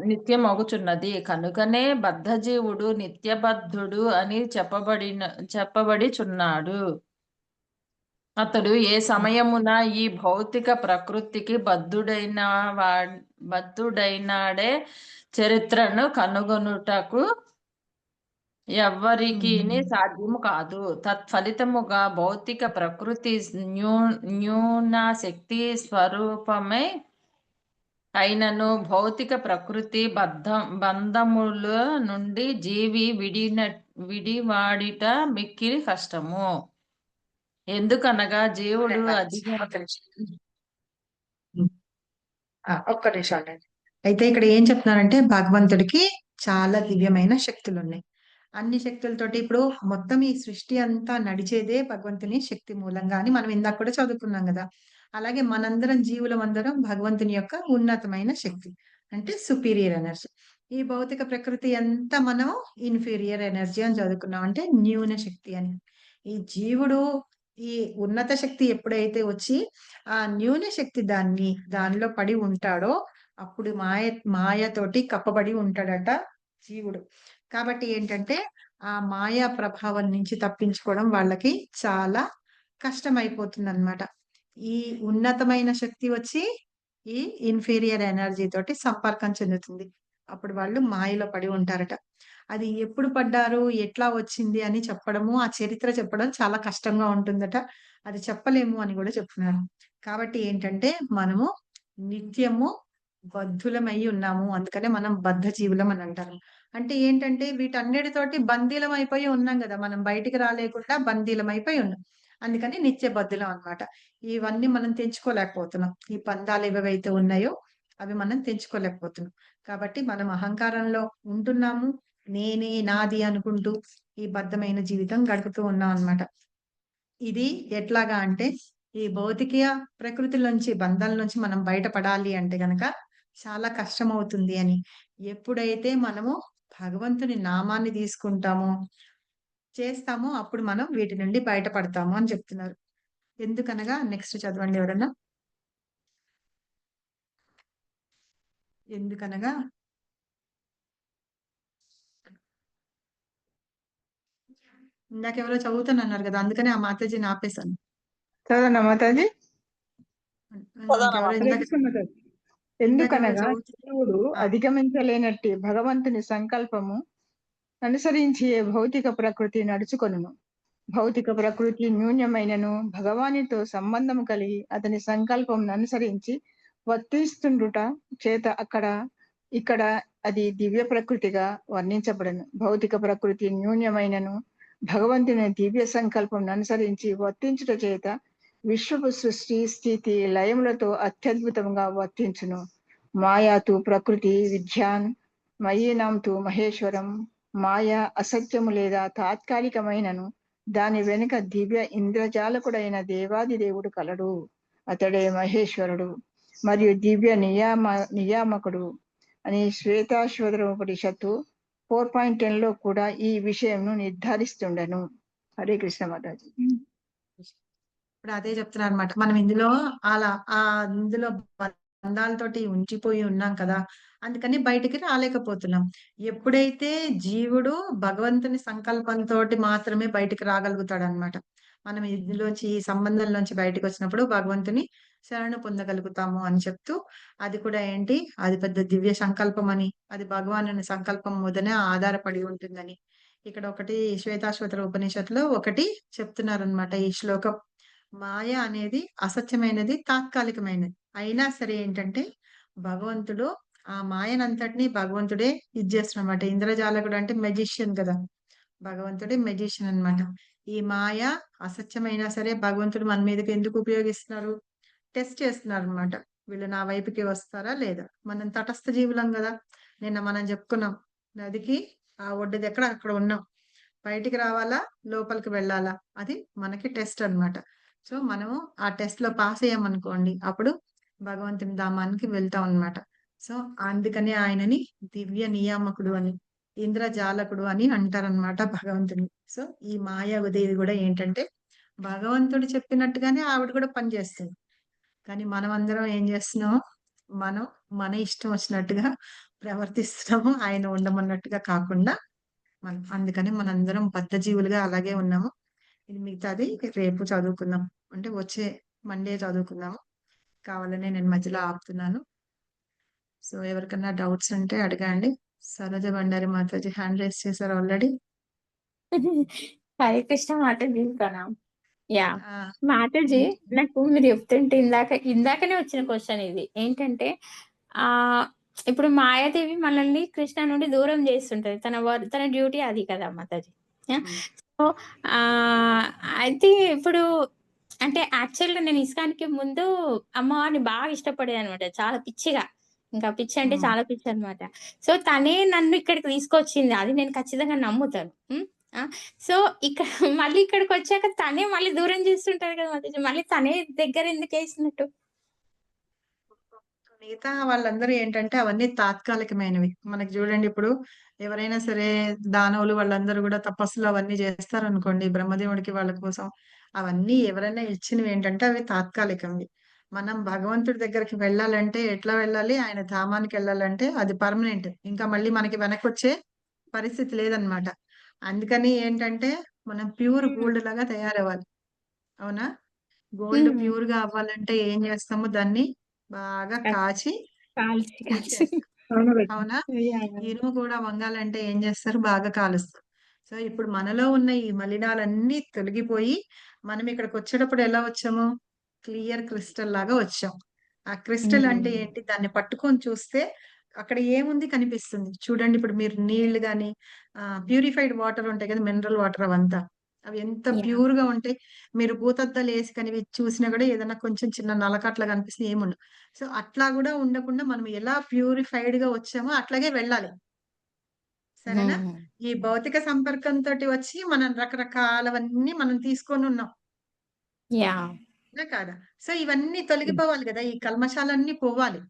నిత్యమగుచున్నది. కనుకనే బద్ధజీవుడు నిత్యబద్ధుడు అని చెప్పబడిచున్నాడు. అతడు ఏ సమయమున ఈ భౌతిక ప్రకృతికి బద్ధుడైనాడే చరిత్రను కనుగొనుటకు ఎవ్వరికి సాధ్యము కాదు. తత్ఫలితముగా భౌతిక ప్రకృతి న్యూన శక్తి స్వరూపమై అయినను భౌతిక ప్రకృతి బంధముల నుండి జీవి విడివాడిట మిక్కిలి కష్టము. ఎందుకనగా జీవుడు ఒక్క నిమిషం అండి. అయితే ఇక్కడ ఏం చెప్తున్నారంటే భగవంతుడికి చాలా దివ్యమైన శక్తులు ఉన్నాయి. అన్ని శక్తులతోటి ఇప్పుడు మొత్తం ఈ సృష్టి అంతా నడిచేదే భగవంతుని శక్తి మూలంగా అని మనం ఇందాక కూడా చదువుకున్నాం కదా. అలాగే మనందరం జీవులం అందరం భగవంతుని యొక్క ఉన్నతమైన శక్తి అంటే సుపీరియర్ ఎనర్జీ. ఈ భౌతిక ప్రకృతి అంతా మనం ఇన్ఫీరియర్ ఎనర్జీ అని చదువుకున్నాం, అంటే న్యూన శక్తి అని. ఈ జీవుడు ఈ ఉన్నత శక్తి ఎప్పుడైతే వచ్చి ఆ న్యూన శక్తి దానిలో పడి ఉంటాడో అప్పుడు మాయతోటి కప్పబడి ఉంటాడట జీవుడు. కాబట్టి ఏంటంటే ఆ మాయా ప్రభావం నుంచి తప్పించుకోవడం వాళ్ళకి చాలా కష్టం అయిపోతుంది అన్నమాట. ఈ ఉన్నతమైన శక్తి వచ్చి ఈ ఇన్ఫీరియర్ ఎనర్జీ తోటి సంపర్కం చెందుతుంది. అప్పుడు వాళ్ళు మాయలో పడి ఉంటారట. అది ఎప్పుడు పడ్డారు, ఎట్లా వచ్చింది అని చెప్పడము, ఆ చరిత్ర చెప్పడం చాలా కష్టంగా ఉంటుందట. అది చెప్పలేము అని కూడా చెప్తున్నారు. కాబట్టి ఏంటంటే మనము నిత్యము బద్ధులమై ఉన్నాము. అందుకనే మనం బద్ధ జీవులం అని అంటారు. అంటే ఏంటంటే వీటన్నిటితోటి బందీలం అయిపోయి ఉన్నాం కదా. మనం బయటికి రాలేకుండా బందీలం అయిపోయి ఉన్నాం. అందుకని నిత్య బద్ధులం అన్నమాట. ఇవన్నీ మనం తెంచుకోలేకపోతున్నాం. ఈ బంధాలు ఏవైతే ఉన్నాయో అవి మనం తెంచుకోలేకపోతున్నాం. కాబట్టి మనం అహంకారంలో ఉంటున్నాము. నేనే నాది అనుకుంటూ ఈ బద్ధమైన జీవితం గడుపుతూ ఉన్నాం అన్నమాట. ఇది ఎట్లాగా అంటే ఈ భౌతిక ప్రకృతి నుంచి బంధాల నుంచి మనం బయటపడాలి అంటే గనక చాలా కష్టం అవుతుంది అని. ఎప్పుడైతే మనము భగవంతుని నామాన్ని తీసుకుంటామో చేస్తామో అప్పుడు మనం వీటి నుండి బయటపడతాము అని చెప్తున్నారు. ఎందుకనగా నెక్స్ట్ చదవండి ఎవరన్నా. ఎందుకనగా ఇందాకెవరో చదువుతానన్నారు కదా, అందుకనే ఆ మాతాజీని ఆపేశాను. చదవనా మాతాజీ? ఇంకెవరో ఎందుకనగా జీవుడు అధిగమించలేనట్టి భగవంతుని సంకల్పము అనుసరించి భౌతిక ప్రకృతి నడుచుకొనును. భౌతిక ప్రకృతి న్యూన్యమైనను భగవానితో సంబంధం కలిగి అతని సంకల్పం అనుసరించి వర్తిస్తుండుట చేత ఇక్కడ అది దివ్య ప్రకృతిగా వర్ణించబడను. భౌతిక ప్రకృతి న్యూన్యమైనను భగవంతుని దివ్య సంకల్పం అనుసరించి వర్తించుట చేత విశ్వపు సృష్టి స్థితి లయములతో అత్యద్భుతంగా వర్తించును. మాయాతు ప్రకృతి విద్యాన్ మయీనాంతు మహేశ్వరం. మాయా అసత్యము లేదా తాత్కాలికమైనను దాని వెనుక దివ్య ఇంద్రజాలకుడైన దేవాది దేవుడు కలడు. అతడే మహేశ్వరుడు మరియు దివ్య నియామకుడు అని శ్వేతాశ్వతరోపనిషత్తు 4.10 కూడా ఈ విషయంను నిర్ధారిస్తుండను. హరే కృష్ణ మాతాజీ. ఇప్పుడు అదే చెప్తున్నారు అనమాట. మనం ఇందులో ఇందులో బంధాలతోటి ఉంచిపోయి ఉన్నాం కదా, అందుకని బయటికి రాలేకపోతున్నాం. ఎప్పుడైతే జీవుడు భగవంతుని సంకల్పంతో మాత్రమే బయటికి రాగలుగుతాడు అనమాట. మనం ఇందులోంచి ఈ సంబంధంలోంచి బయటకు వచ్చినప్పుడు భగవంతుని శరణు పొందగలుగుతాము అని చెప్తూ, అది కూడా ఏంటి, అది పెద్ద దివ్య సంకల్పం అని, అది భగవానుని సంకల్పం మీదనే ఆధారపడి ఉంటుందని ఇక్కడ ఒకటి శ్వేతాశ్వతర ఉపనిషత్తులో ఒకటి చెప్తున్నారనమాట. ఈ శ్లోకం మాయ అనేది అసత్యమైనది, తాత్కాలికమైనది. అయినా సరే ఏంటంటే భగవంతుడు ఆ మాయనంతటిని భగవంతుడే ఇది చేస్తున్నమాట. ఇంద్రజాలకుడు అంటే మెజిషియన్ కదా! భగవంతుడే మెజిషియన్ అన్నమాట. ఈ మాయ అసత్యమైనా సరే భగవంతుడు మన మీదకి ఎందుకు ఉపయోగిస్తున్నారు? టెస్ట్ చేస్తున్నారన్నమాట. వీళ్ళు నా వైపుకి వస్తారా లేదా? మనం తటస్థ జీవులం గదా! నిన్న మనం చెప్పుకున్నాం. నదికి ఆ ఒడ్డు దగ్గర అక్కడ ఉన్నాం. బయటికి రావాలా? లోపలికి వెళ్ళాలా? అది మనకి టెస్ట్ అన్నమాట. సో, మనము ఆ టెస్ట్‌లో పాస్ అయ్యామనుకోండి, అప్పుడు భగవంతుని ధామానికి వెళ్తాం అన్నమాట. సో, అందుకని ఆయనని దివ్య నియామకుడు అని, ఇంద్రజాలకుడు అని అంటారన్నమాట భగవంతుడిని. సో, ఈ మాయాదేవి గూడా ఏంటంటే, భగవంతుడు చెప్పినట్టుగానే ఆవిడ కూడా పనిచేస్తుంది. కానీ మనమందరం ఏం చేస్తున్నాం? మనం మన ఇష్టం వచ్చినట్టుగా ప్రవర్తిస్తున్నాము. ఆయన ఉండమన్నట్టుగా కాకుండా అందుకని మనందరం బద్ధజీవులుగా అలాగే ఉన్నాము. ఇది మిగతాది రేపు చదువుకుందాం. అంటే వచ్చే మండే చదువుకుందాము. కావాలనే నేను మధ్యలో ఆపుతున్నాను. సో, ఎవరికన్నా డౌట్స్ ఉంటే అడగండి. సరోజ బండారి మాతాజీ హ్యాండ్ రైజ్ చేశారు ఆల్రెడీ. హరే కృష్ణ మాతాజీ ప్రణామ్. యాహ్! ఆ! మాతాజీ హ్మ్. నాకు మీరు చెప్తుంటే ఇందాకనే వచ్చిన క్వెషన్ ఇది. ఏంటంటే ఆహ్, ఇప్పుడు మాయాదేవి మనల్ని కృష్ణ నుండి దూరం చేస్తుంటది. తన డ్యూటీ అది కదా మాతాజీ. యాహ్! హ్మ్. సో, ఆహ్, అయితే ఇప్పుడు అంటే యాక్చువల్‌గా నేను ఇస్కాన్‌కి ముందు అమ్మవారిని బాగా ఇష్టపడేదనమాట. చాలా పిచ్చిగా. ఇంకా పిచ్చి అంటే హ్మ్. చాలా పిచ్చనమాట. సో, తనే నన్ను ఇక్కడికి తీసుకొచ్చింది. అది నేను ఖచ్చితంగా నమ్ముతాను. హ్మ్. ఆ! సో, ఇక్కడ మళ్ళీ ఇక్కడికొచ్చాక తనే మళ్ళీ దూరం చేస్తుంటది కదా మాతాజీ. మళ్ళీ తనే దగ్గరెందుకేసినట్టు? మిగతా వాళ్ళందరూ ఏంటంటే అవన్నీ తాత్కాలికమైనవి. మనకి చూడండి ఇప్పుడు ఎవరైనా సరే దానవులు వాళ్ళందరూ గూడా తపస్సులు అవన్నీ చేస్తారనుకోండి బ్రహ్మదేవుడికి వాళ్ళ కోసం. అవన్నీ ఎవరైనా ఇచ్చినవి ఏంటంటే అవి తాత్కాలికంవి. మనం భగవంతుడి దగ్గరికి వెళ్ళాలంటే ఎట్లా వెళ్ళాలి? ఆయన ధామానికెళ్ళాలంటే అది పర్మనెంట్. ఇంకా మళ్ళీ మనకి వెనకొచ్చే పరిస్థితి లేదనమాట. అందుకని ఏంటంటే మనం ప్యూర్ హ్మ్. గోల్డ్ లాగా తయారవ్వాలి. అవునా? గోల్డ్ హ్మ్. ప్యూర్‌గా అవ్వాలంటే ఏం చేస్తాము? దాన్ని బాగా కాచి కాల్చి హీట్ కాల్చి. చేస్తారు. అవునా? యాహ్! ఇనుము కూడా వంగాలంటే ఏం చేస్తారు? బాగా కాలుస్తారు. సో, ఇప్పుడు మనలో ఉన్న ఈ మలినాలన్నీ తొలగిపోయి, మనం ఇక్కడికొచ్చేటప్పుడు ఎలా వచ్చాము? క్లియర్ క్రిస్టల్ లాగా వచ్చాం. ఆ క్రిస్టల్ అంటే హ్మ్. ఏంటి? దాన్ని పట్టుకొని చూస్తే అక్కడ ఏముంది కనిపిస్తుంది. చూడండి ఇప్పుడు మీరు నీళ్లు గాని ప్యూరిఫైడ్ వాటర్ ఉంటాయి కదా! మినరల్ వాటర్ అవంతా. అవి ఎంత యాహ్! ప్యూర్‌గా ఉంటాయి. మీరు భూతద్దాలేసి కనివి చూసినా కూడా ఏదైనా కొంచెం చిన్న నలక అట్లా కనిపిస్తే ఏముండదు. సో, అట్లా గూడా ఉండకుండా మనం ఎలా ప్యూరిఫైడ్‌గా వచ్చామో అట్లాగే వెళ్ళాలి. సరేనా? హ్మ్. ఈ భౌతిక సంపర్కంతోటి వచ్చి మనం రకరకాలవన్నీ మనం తీసుకొనున్నాం. యాహ్! అవునా కాదా? సో, ఇవన్నీ తొలగిపోవాలి గదా! ఈ కల్మషాలన్నీ పోవాలి.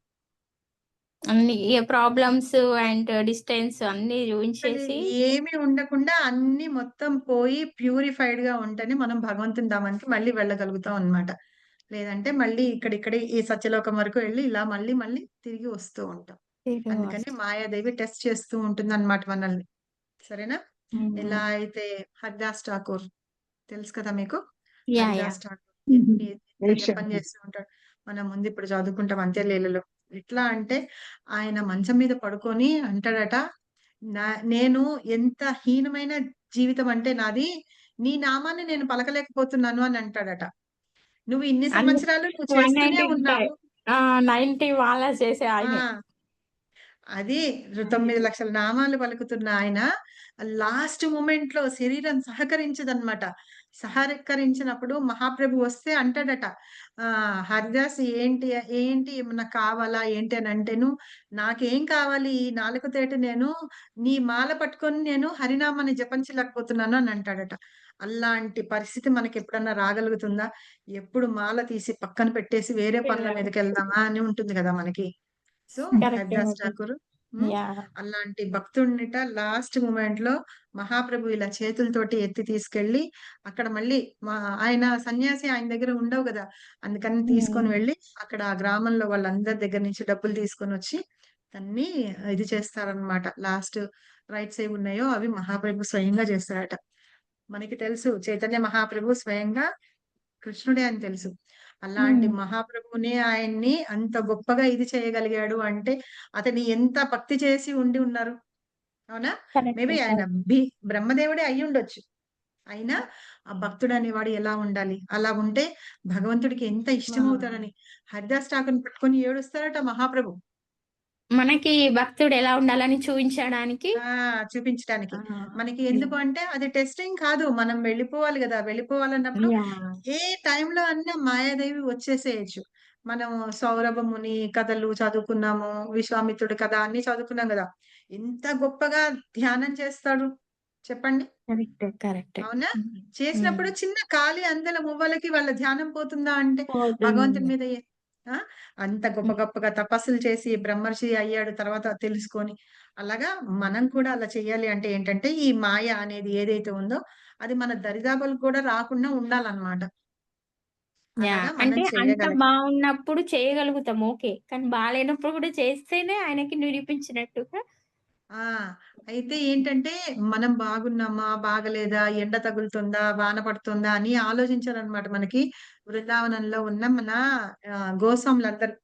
అన్ని ప్రాబ్లమ్స్ అండ్ డిస్టెన్స్ అన్నీ అసలు చూయించేసి ఏమి ఉండకుండా అన్నీ మొత్తం పోయి ప్యూరిఫైడ్‌గా ఉంటేనే మనం భగవంతుని ధామానికి మళ్ళీ వెళ్ళగలుగుతాం అన్నమాట. లేదంటే మళ్ళీ ఇక్కడిక్కడే ఈ సత్యలోకం వరకు వెళ్లి ఇలా మళ్ళీ మళ్ళీ తిరిగి వస్తూ ఉంటాం. తిరిగి అందుకని వస్తాం. మాయాదేవి టెస్ట్ చేస్తూ ఉంటుందన్నమాట మనల్ని. సరేనా? ఎలా హ్మ్. అయితే 'హరిదాస్ ఠాకూర్' తెలుసు కదా మీకు? యాహ్! యాహ్! 'హరిదాస్ ఠాకూర్' హుహు. ఎంత జపం చేస్తూ ఉంటాడు. మనం ముందు ఇప్పుడు చదువుకుంటాం అంత్యలీలలో. ఎట్లా అంటే ఆయన మంచం మీద పడుకొని అంటాడట, నా నేను ఎంత హీనమైన జీవితం అంటే నాది, నీ నామాన్ని నేను పలకలేకపోతున్నాను అని అంటాడట. నువ్వు ఇన్ని అన్ని సంవత్సరాలు నువ్వు చేస్తూనే 195 ఉన్నావు. 90 వాలాస్ చేసే ఆ! ఆయనే. అది 9,00,000 నామాలు పలుకుతున్న ఆయన లాస్ట్ మొమెంట్‌లో శరీరం సహకరించదనమాట. సహకరించినప్పుడు మహాప్రభు వస్తే అంటాడట, "హరిదాస్ ఏంటి ఏంటి ఏమన్నా కావాలా?" ఏంటి అని అంటేను, "నాకేం కావాలి ఈ నాలుకతోటి నేను నీ మాల పట్టుకొని నేను హరినామాన్ని జపించలేకపోతున్నాను" అని అంటాడట. అలాంటి పరిస్థితి మనకెప్పుడన్నా రాగలుగుతుందా? ఎప్పుడు మాల తీసి పక్కన పెట్టేసి వేరే పనుల మీదకెళ్దామా అని ఉంటుంది గదా మనకి. సో, కరెక్టే హరిదాస్ మాతాజీ. ఠాకూర్ హ్మ్. యాహ్! అలాంటి భక్తుడినిట లాస్ట్ మొమెంట్‌లో మహాప్రభు ఇలా చేతులతోటి ఎత్తి తీసుకెళ్ళి అక్కడ మళ్ళీ మా ఆయన సన్యాసి ఆయన దగ్గర ఉండవు గదా! అందుకని తీసుకొని హ్మ్. వెళ్ళి అక్కడ ఆ గ్రామంలో వాళ్ళందరి దగ్గర నుంచి డబ్బులు తీసుకొనొచ్చి దాన్ని ఇది చేస్తారనమాట. లాస్ట్ రైట్స్ ఏవున్నాయో అవి మహాప్రభు స్వయంగా చేస్తాడట. మనకి తెలుసు చైతన్య మహాప్రభు స్వయంగా కృష్ణుడే అని తెలుసు. అలాంటి హ్మ్. మహాప్రభువునే ఆయన్ని అంత గొప్పగా ఇది చేయగలిగాడు అంటే, అతని ఎంత భక్తి చేసి ఉండి ఉన్నారు. అవునా? కరెక్టే. మేబీ ఆయన కరెక్ట్. బి బ్రహ్మదేవుడే అయ్యుండొచ్చు. అయినా ఆ భక్తుడనేవాడు ఎలా ఉండాలి? అలా ఉంటే భగవంతుడికి ఎంత ఆ! ఇష్టమవుతాడని హరిదాస్ ఠాకూర్‌ని పట్టుకొని ఏడుస్తారట మహాప్రభు. మనకి భక్తుడు ఎలా ఉండాలని చూపించడానికి. చూపించడానికి. ఆ! మనకి ఎందుకు అంటే అది టెస్టింగ్ కాదు. మనం వెళ్ళిపోవాలి గదా! వెళ్ళిపోవాలన్నప్పుడు యాహ్! ఏ టైంలో అన్నా మాయాదేవి వచ్చేసేయొచ్చు. మనం సౌరభముని కథలు చదువుకున్నాము. విశ్వామిత్రుడి కథ అన్నీ చదువుకున్నాం గదా! ఎంత గొప్పగా ధ్యానం చేస్తాడు చెప్పండి. కరెక్టే. అవునా? హ్మ్. చేసినప్పుడు చిన్న ఖాళీ అందెల మువ్వలకి వాళ్ళ ధ్యానం పోతుందా అంటే భగవంతుడి పోతుంది. మీద ఆ! అంత గొప్ప గొప్పగా తపస్సులు చేసి బ్రహ్మర్షి అయ్యాడు తర్వాత తెలుసుకొని. అలాగా మనం కూడా అలా చేయాలి అంటే ఏంటంటే, ఈ మాయ అనేది ఏదైతే ఉందో అది మన దరిదాపులకు కూడా రాకుండా ఉండాలన్నమాట. యాహ్! అలాగా మనం అంటే అంత చేయగలం. బావున్నప్పుడు చేయగలుగుతాం ఓకే. కానీ బాలేనప్పుడు కూడా చేస్తేనే ఆయనకి నిరూపించినట్టుగా. ఆ! అయితే ఏంటంటే, మనం బాగున్నామా? బాగలేదా? ఎండ తగులుతుందా? వాన పడుతుందా? అని ఆలోచించాలన్నమాట మనకి బృందావనంలో ఉన్న మన గోస్వాములందరూ.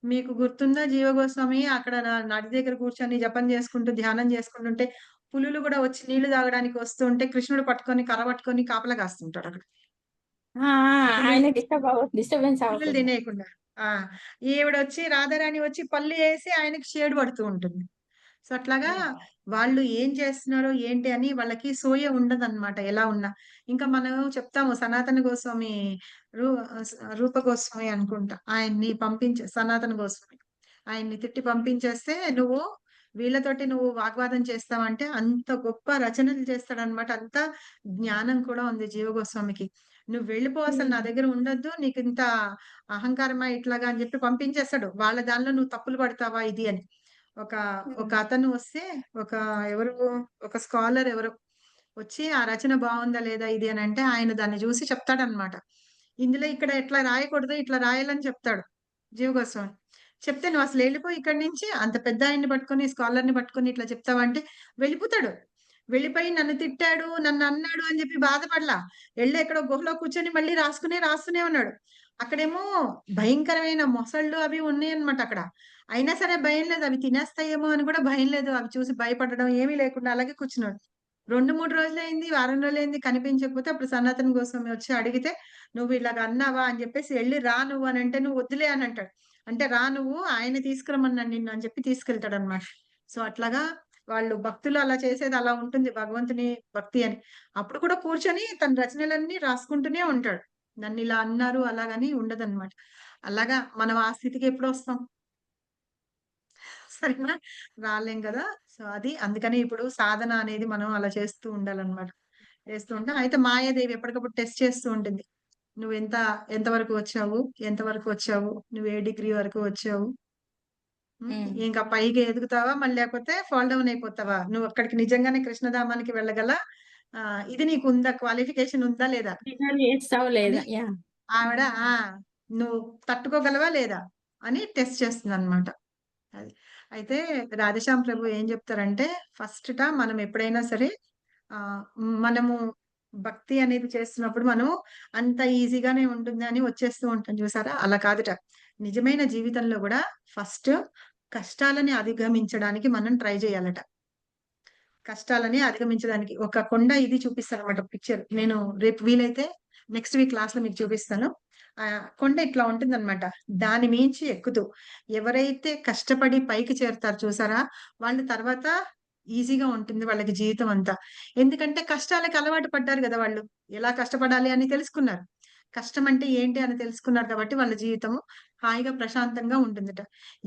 మీకు గుర్తుందా జీవ గోస్వామి అక్కడ నది దగ్గర కూర్చొని జపం చేసుకుంటూ, ధ్యానం చేసుకుంటుంటే, పులులు గూడా వచ్చి నీళ్లు తాగడానికి వస్తూ ఉంటే, కృష్ణుడు పట్టుకొని, కర్ర పట్టుకొని కాపలా కాస్తుంటాడక్కడ. ఆ! ఆ! పులులు ఆయన డిస్టర్బెన్స్ పులులు అవ్వకుండా. తినేయకుండా. ఆ! ఈవిడొచ్చి రాధారాణి వచ్చి పళ్ళు ఏసి ఆయనకి షేడ్ పడుతూ ఉంటుంది. సో, అట్లాగా వాళ్ళు ఏం చేస్తున్నారో ఏంటి అని వాళ్ళకి సోయ ఉండదన్నమాట ఎలా ఉన్నా. ఇంకా మనం చెప్తాము సనాతన గోస్వామి రూ రూప గోస్వామి అనుకుంటా. ఆయన్ని సనాతన గోస్వామి. ఆయన్ని తిట్టి పంపించేస్తే వీళ్ళతోటి నువ్వు వాగ్వాదం చేస్తావంటే అంత గొప్ప రచనలు చేస్తాడన్నమాట. అంత జ్ఞానం కూడా ఉంది జీవ గోస్వామికి. నువ్వు వెళ్ళిపో అసలు నా దగ్గర ఉండొద్దు. నీకింత అహంకారమా ఇట్లాగా అని చెప్పి పంపించేస్తాడు. వాళ్ళ దానిలో నువ్వు తప్పులు పడతావా ఇది అని. ఒక ఒక అతను వస్తే ఒక ఎవరు ఒక స్కాలర్ ఎవరో వచ్చి ఆ రచన బావుందా లేదా ఇది అనంటే ఆయన దాన్ని జూసి చెప్తాడన్నమాట. ఇందులో ఇక్కడ ఇట్లా రాయకూడదు, ఇట్లా రాయాలని చెప్తాడు. జీవ గోస్వామి. చెప్తే "నువ్వసలు ఎళ్ళిపో ఇక్కడి నుంచి అంత పెద్దాయన్ని పట్టుకొని, స్కాలర్‌ని పట్టుకొని ఇట్లా చెప్తావా" అంటే వెళ్ళిపోతాడు. వెళ్ళిపోయి నన్ను తిట్టాడు, నన్నన్నాడు అని జెప్పి బాధపడలా. ఎళ్లి ఎక్కడో గుహలో కూర్చొని మళ్ళీ రాస్తూనే ఉన్నాడు. అక్కడేమో భయంకరమైన మొసళ్ళు అవి ఉన్నాయన్నమాట అక్కడ. అయినా సరే భయం లేదు. అవి తినేస్తాయేమో అని కూడా భయం లేదు. అవి చూసి భయపడడం ఏమీ లేకుండా అలాగే కూర్చున్నాడు. 2, 3 రోజులయింది, వారం రోజులయింది కనిపించకపోతే అప్పుడు సనాతన గోస్వామి వచ్చి అడిగితే, "నువ్వు ఇలాగ అన్నావా?" అని చెప్పేసి, "ఎళ్లి రా నువ్వు" అనంటే, "నువ్వు వద్దులే" అని అంటాడు. అంటే "రా నువ్వు ఆయన తీసుకురమ్మన్నాడు నిన్ను" అని చెప్పి తీసుకెళ్తాడన్నమాట. సో, అట్లాగా వాళ్ళు భక్తులు అలా చేసేది అలా ఉంటుంది. భగవంతుని భక్తి అని. అప్పుడు కూడా కూర్చొని తన రచనలన్నీ రాసుకుంటూనే ఉంటాడు. నన్నిలా అన్నారు అలాగని ఉండదన్నమాట. అలాగా మనం ఆ స్థితికి ఎప్పుడొస్తాం? సరేనా? రాలేం గదా! సో, అందుకని ఇప్పుడు సాధన అనేది మనం అలా చేస్తూ ఉండాలన్నమాట. చేస్తూ ఉంటాం. అయితే మాయాదేవి ఎప్పటికప్పుడు టెస్ట్ చేస్తూ ఉంటుంది. నువ్వెంత ఎంత వరకు వచ్చావు? ఎంత వరకు వచ్చావు? నువ్వు ఏ డిగ్రీ వరకు వచ్చావు? ఇంకా పైకి ఎదుగుతావా? మళ్ళీ లేకపోతే ఫాల్ డౌన్ అయిపోతావా? నువ్వక్కడికి నిజంగానే కృష్ణధామానికి వెళ్ళగల ఇది నీకుందా? క్వాలిఫికేషన్ ఉందా? లేదా? డిజర్వ్ చేస్తావో అని లేదా? యాహ్! ఆవిడ నువ్వు తట్టుకోగలవా? లేదా? అని టెస్ట్ చేస్తుందన్నమాట. అది. అయితే రాధేశ్యామ్ ప్రభు ఏం జెప్తారంటే మనం ఎప్పుడైనా సరే ఆహ్, మనము భక్తి అనేది చేస్తున్నప్పుడు మనం అంత ఈజీగానే ఉంటుంది అని వచ్చేస్తూ ఉంటాం చూసారా? అలా కాదుట. నిజమైన జీవితంలో గూడా ఫస్ట్ కష్టాలని అధిగమించడానికి మనం ట్రై జేయాలట. కష్టాలని అధిగమించడానికి ఒక కొండ ఇది చూపిస్తారన్నమాట పిక్చర్. నేను రేపు వీలైతే నెక్స్ట్ వీక్ క్లాస్‌లో మీకు చూపిస్తాను. కొండ ఇట్లా ఉంటుందన్నమాట. దాని మించి ఎక్కుతూ ఎవరైతే కష్టపడి పైకి చేరుతారో చూసారా? వాళ్ళు తర్వాత ఈజీగా ఉంటుంది వాళ్ళకి జీవితం అంతా. ఎందుకంటే కష్టాలకి అలవాటు పడ్డారు గదా! వాళ్ళు. ఎలా కష్టపడాలి అని తెలుసుకున్నారు. కష్టం అంటే ఏంటి అని తెలుసుకున్నారు కాబట్టి వాళ్ళ జీవితము హాయిగా ప్రశాంతంగా ఉంటుందట.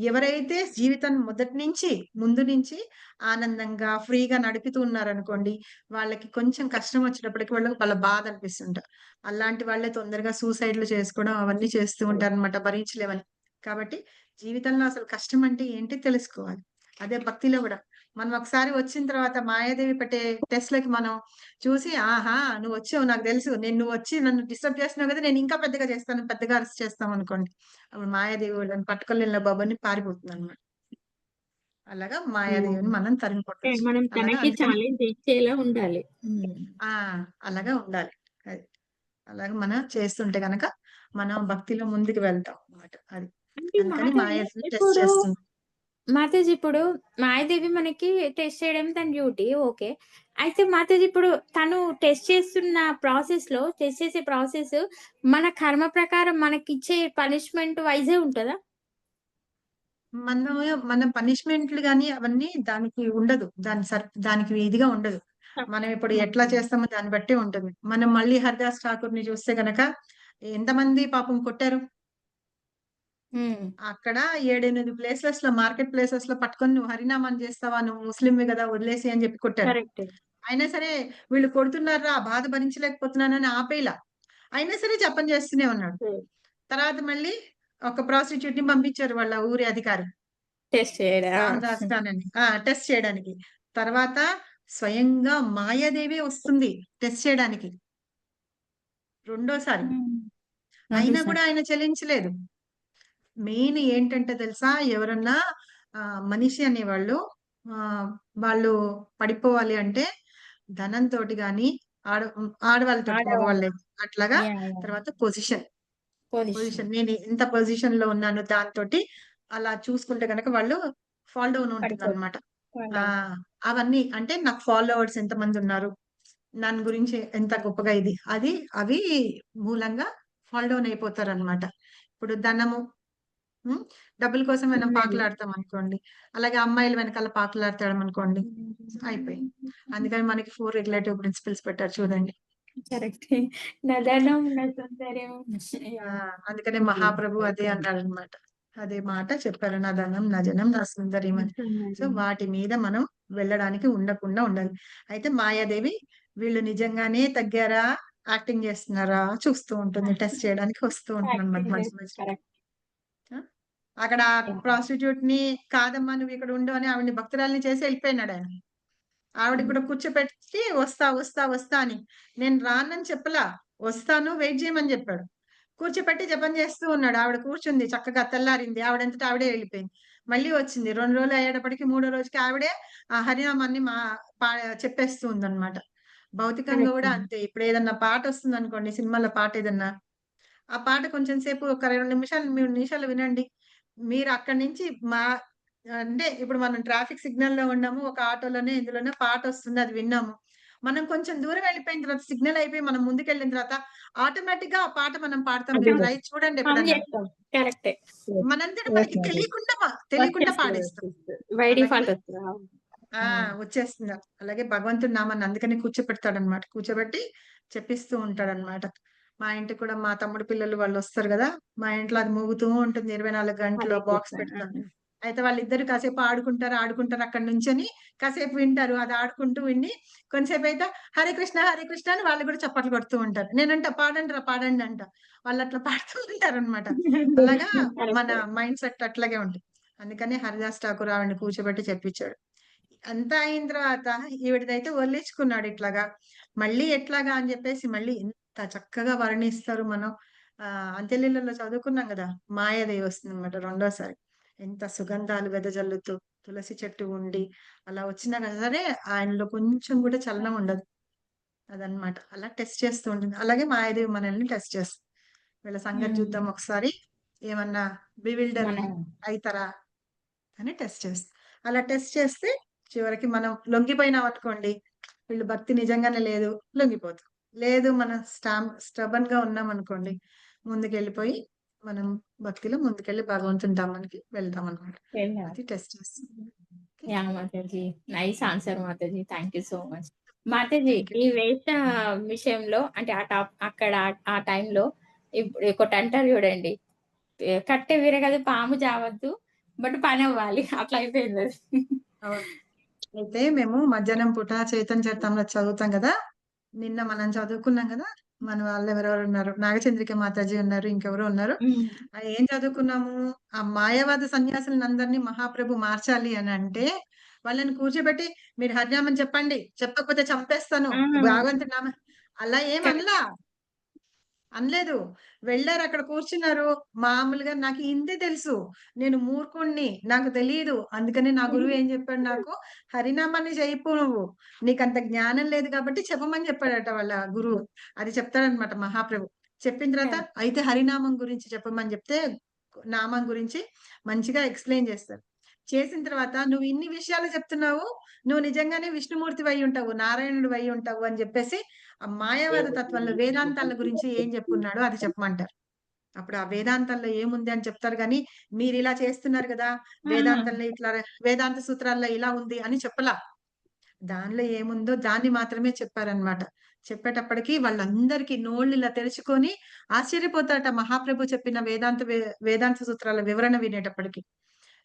ఎవరైతే జీవితం మొదటి నుంచి ముందు నుంచి ఆనందంగా, ఫ్రీగా నడుపుతూ ఉన్నారనుకోండి, వాళ్ళకి కొంచెం కష్టం వచ్చేటప్పటికి వాళ్ళ బాధ అనిపిస్తుంట. అలాంటి వాళ్ళే తొందరగా సూసైడ్‌లు చేసుకోవడం అవన్నీ చేస్తూ ఉంటారనమాట భరించలేమని. కాబట్టి జీవితంలో అసలు కష్టం అంటే ఏంటి తెలుసుకోవాలి. అదే భక్తిలో గూడా. మనం ఒకసారి వచ్చిన తర్వాత మాయాదేవి పెట్టే టెస్ట్‌లకి మనం చూసి, ఆహా! నువ్వొచ్చావు నాకు తెలుసు. నువ్వొచ్చి నన్ను డిస్టర్బ్ చేస్తున్నావు గదా! నేను ఇంకా పెద్దగా చేస్తాను. పెద్దగా అరెస్ట్ చేస్తామనుకోండి. అప్పుడు మాయాదేవి వాళ్ళని పట్టుకోలేని బబని పారిపోతుందనమాట. అలాగా మాయాదేవిని మనం తరిమి కొట్టొచ్చు. మనం అలాగా తనకి అందుకని ఛాలెంజ్ ఇచ్చేలా ఉండాలి. ఆ! అలాగా ఉండాలి. అది. అలాగా మనం చేస్తుంటే గనక మనం భక్తిలో ముందుకు వెళ్తాం అన్నమాట. అది. అంటే అందుకని మాధవి మాయాదేవిని టెస్ట్ ఇప్పుడు చేస్తుంది. మాతాజీ ఇప్పుడు మాయాదేవి మనకి టెస్ట్ చేయడం తన డ్యూటీ ఓకే. అయితే మాతాజీ ఇప్పుడు తను టెస్ట్ చేసే ప్రాసెస్ మన కర్మ ప్రకారం మనకిచ్చే పనిష్మెంట్ వైజే ఉంటదా? మనం పనిష్మెంట్లు గాని అవన్నీ దానికి ఉండదు. దానికి ఇదిగా ఉండదు. మనం ఇప్పుడు ఎట్లా చేస్తామో దాన్ని బట్టి ఉంటుంది. మనం మళ్ళీ 'హరిదాస్ ఠాకూర్‌ని' చూస్తే గనక ఎంతమంది పాపం కొట్టారు. అక్కడ 7, 8 ప్లేసెస్‌లో మార్కెట్ ప్లేసెస్‌లో పట్టుకొని "నువ్వు హరినామం చేస్తావా? నువ్వు ముస్లింవి గదా! వదిలేసేయ్" అని చెప్పి కొట్టారు. కరెక్టే. అయినా సరే వీళ్ళు కొడుతున్నార్రా బాధ భరించలేకపోతున్నానని ఆపేయలా. అయినా సరే జపం చేస్తూనే ఉన్నాడు. తర్వాత మళ్ళీ ఒక ప్రాస్టిట్యూట్‌ని పంపించారు వాళ్ళ ఊరి అధికారి. టెస్ట్ చేయడా? రామదాస్ ఖాన్ అని. టెస్ట్ చేయడానికి. తర్వాత స్వయంగా మాయాదేవి వస్తుంది టెస్ట్ చేయడానికి. రెండోసారి. అయినా కూడా ఆయన చెల్లించలేదు. మెయిన్ ఏంటంటే తెలుసా? ఎవరన్నా మనిషి అనేవాళ్ళు వాళ్ళు పడిపోవాలి అంటే ధనంతోటి గాని ఆడవాళ్ళతోటి మగవాళ్ళే అట్లాగా. తర్వాత పొజిషన్. పొజిషన్. నేను ఎంత పొజిషన్‌లో ఉన్నాను దాంతోటి అలా చూసుకుంటే గనక వాళ్ళు ఫాల్ డౌన్ ఉంటుందన్నమాట. ఆ! అవన్నీ అంటే నాకు ఫాలోవర్స్ ఎంతమందున్నారు? దాని గురించి ఎంత గొప్పగా అవి మూలంగా ఫాల్ డౌన్ అయిపోతారన్నమాట. ఇప్పుడు ధనము డబ్బుల కోసం మనం పాకులాడతామనుకోండి. అలాగే అమ్మాయిల వెనకాల పాకులాడతామనుకోండి అయిపోయింది. అందుకని మనకి 4 రెగ్యులేటివ్ ప్రిన్సిపల్స్ పెట్టారు చూడండి. కరెక్టే. నా ధనం, నా సౌందర్యం. అందుకనే మహాప్రభు అదే అన్నాడన్నమాట. అదే మాట చెప్పారు. నా ధనం, నా జనం, నా సుందరీం అని. సో వాటి మీద మనం వెళ్ళడానికి ఉండకుండా ఉండాలి. అయితే మాయాదేవి వీళ్ళు నిజంగానే తగ్గారా? యాక్టింగ్ చేస్తున్నారా? చూస్తూ ఉంటుంది. టెస్ట్ చేయడానికి వస్తూ ఉంటుందన్నమాట మధ్య మధ్యలో. అక్కడ ప్రాస్టిట్యూట్‌ని కాదమ్మా నువ్వు ఇక్కడ ఉండు అని ఆవిడని భక్తురాలిని చేసి వెళ్ళిపోయినాడాయన. ఆవిడకి కూడా కూర్చోపెట్టి వస్తా, వస్తా, వస్తా అని. నేను రానని చెప్పలా. వస్తాను వెయిట్ చేయమని చెప్పాడు. కూర్చోపెట్టి జపం చేస్తూ ఉన్నాడు. ఆవిడ కూర్చుంది చక్కగా తెల్లారింది. ఆవిడంతట ఆవిడే వెళ్ళిపోయింది. మళ్ళీ వచ్చింది. 2 రోజులు అయ్యేటప్పటికి మూడో రోజుకి ఆవిడే ఆ హరినామాన్ని పా చెప్పేస్తూ ఉందన్నమాట. భౌతికంగా కూడా అంతే. ఇప్పుడు ఏదన్నా పాటొస్తుందనుకోండి సినిమాలో పాట ఏదన్నా, ఆ పాట కొంచెం సేపు ఒక 2 నిమిషాలు, 3 నిమిషాలు వినండి. మీరు అక్కడి నుంచి అంటే ఇప్పుడు మనం ట్రాఫిక్ సిగ్నల్‌లో ఉన్నాము. ఒక ఆటోలోనో, ఇందులోనో పాటొస్తుంది. అది విన్నాము. మనం కొంచెం దూరం వెళ్ళిపోయిన తర్వాత సిగ్నల్ అయిపోయి మనం ముందుకెళ్ళిన తర్వాత ఆటోమేటిక్‌గా ఆ పాట మనం పాడతాం. మీరు చూడండి ఎప్పుడన్నా. కరెక్టే. మనంతట మనకి తెలియకుండా పాడేస్తాం. బై అలాగే డిఫాల్ట్ వస్తదా? వచ్చేస్తుంది. అలాగే భగవంతుడి నామాన్ని అందుకనే కూర్చోపెడతాడన్నమాట. కూర్చోబెట్టి చెప్పిస్తూ ఉంటాడన్నమాట. మా ఇంటికి కూడా మా తమ్ముడు పిల్లలు వాళ్ళొస్తారు గదా! మా ఇంట్లో అది మోగుతూ ఉంటుంది 24 గంటలు హరే బాక్స్ కృష్ణ. పెడతాం. అయితే వాళ్ళిద్దరు కాసేపు ఆడుకుంటారు అక్కడ నుంచొని కాసేపు వింటారు. అది ఆడుకుంటూ విని కొంతసేపయితే హరే కృష్ణ, హరే కృష్ణ అని వాళ్ళు కూడా చప్పట్లు కొడుతూ ఉంటారు. నేనంట పాడండిరా పాడండి అంట. వాళ్ళట్లా పాడుతూ ఉంటారన్నమాట. అలాగా మన కరెక్టే. మైండ్ సెట్ అట్లాగే ఉంటుంది. అందుకని హరిదాస్ ఠాకూర్ ఆవిడని కూర్చోబెట్టి చెప్పించాడు. అంతా అయిన తర్వాత ఈవిడదైతే వదిలించుకున్నాడు ఇట్లాగా. మళ్ళీ ఎట్లాగా అని చెప్పేసి మళ్ళీ ఎంత చక్కగా వర్ణిస్తారు మనం. అంత్యలీలలో చదువుకున్నాం గదా! మాయాదేవి వస్తుందన్నమాట రెండోసారి. ఎంత సుగంధాలు వెదజల్లుతూ తులసి చెట్టు ఉండి అలా వచ్చినా సరే ఆయనలో కొంచెం కూడా చలనం ఉండదు. అదనమాట. అలా టెస్ట్ చేస్తూ ఉంటుంది. అలాగే మాయాదేవి మనల్ని టెస్ట్ చేస్తుంది. వీళ్ళ సంగతి చూద్దాం ఒకసారి. ఏమన్నా బివిల్డర్ మన అయితారా అని టెస్ట్ చేస్తుంది. అలా టెస్ట్ చేస్తే చివరికి మనం లొంగిపోయినామనుకోండి, వీళ్ళు భక్తి నిజంగానే లేదు లొంగిపోతాం. లేదు మనం స్టబర్న్‌గా ఉన్నామనుకోండి, ముందుకెళ్ళిపోయి మనం భక్తిలో ముందుకెళ్ళి భగవంతుని ధామానికి వెళ్తామనమాట. అది టెస్ట్ చేస్తుంది. Yeah! Mataji. Nice answer Mataji. Thank you so much. Mataji thank you. ఈ వేష విషయంలో అంటే అక్కడ ఆ టైంలో ఇప్పుడు ఒకటంటారు చూడండి. కట్టె విరగదు పాము జావద్దు. బట్ పనవ్వాలి. అట్లా అయిపోయిందది. అవును. అయితే మేము మధ్యాహ్నం పూట చైతన్య చరితామృత చదువుతాం గదా! నిన్న మనం చదువుకున్నాం గదా! మన వాళ్ళు ఎవరెవరు ఉన్నారు? నాగచంద్రిక మాతాజీ ఉన్నారు. ఇంకెవరో ఉన్నారు. ఏం చదువుకున్నాము? ఆ మాయావాద సన్యాసులనందరిని మహాప్రభు మార్చాలి అనంటే, వాళ్ళని కూర్చోబెట్టి మీరు హరినామం చెప్పండి. చెప్పకపోతే చంపేస్తాను. భగవంతుడి నామం అలా ఏమనలా. అనలేదు. వెళ్లారక్కడ కూర్చున్నారు. మామూలుగా నాకు హిందీ తెలుసు. నేను మూర్ఖుడిని. నాకు తెలీదు. అందుకని నా గురువు ఏం చెప్పాడు నాకు, "హరినామాన్ని జయిపు నువ్వు. నీకంత జ్ఞానం లేదు కాబట్టి చెప్పమని" చెప్పాడట వాళ్ళ గురువు. అది చెప్తాడన్నమాట మహాప్రభు. చెప్పిన తర్వాత అయితే హరినామం గురించి చెప్పమని చెప్తే, నామం గురించి మంచిగా ఎక్స్‌ప్లెయిన్ చేస్తారు. చేసిన తర్వాత "నువ్వు ఇన్ని విషయాలు చెప్తున్నావు. నువ్వు నిజంగానే విష్ణుమూర్తివై ఉంటావు. నారాయణుడివై ఉంటావు" అని చెప్పేసి ఆ మాయావాద తత్వంలో వేదాంతాల గురించి ఏం చెప్పున్నాడో అది చెప్పమంటారు. అప్పుడు ఆ వేదాంతంలో ఏముంది అని చెప్తారు గానీ, మీరిలా చేస్తున్నారు గదా! వేదాంతంలో ఇట్లా వేదాంత సూత్రాల్లో ఇలా ఉంది అని చెప్పలా. దానిలో ఏముందో దాన్ని మాత్రమే చెప్పారనమాట. చెప్పేటప్పటికి వాళ్ళందరికీ నోళ్ళిలా తెరుచుకొని ఆశ్చర్యపోతారట మహాప్రభు చెప్పిన వేదాంత సూత్రాల వివరణ వినేటప్పటికి.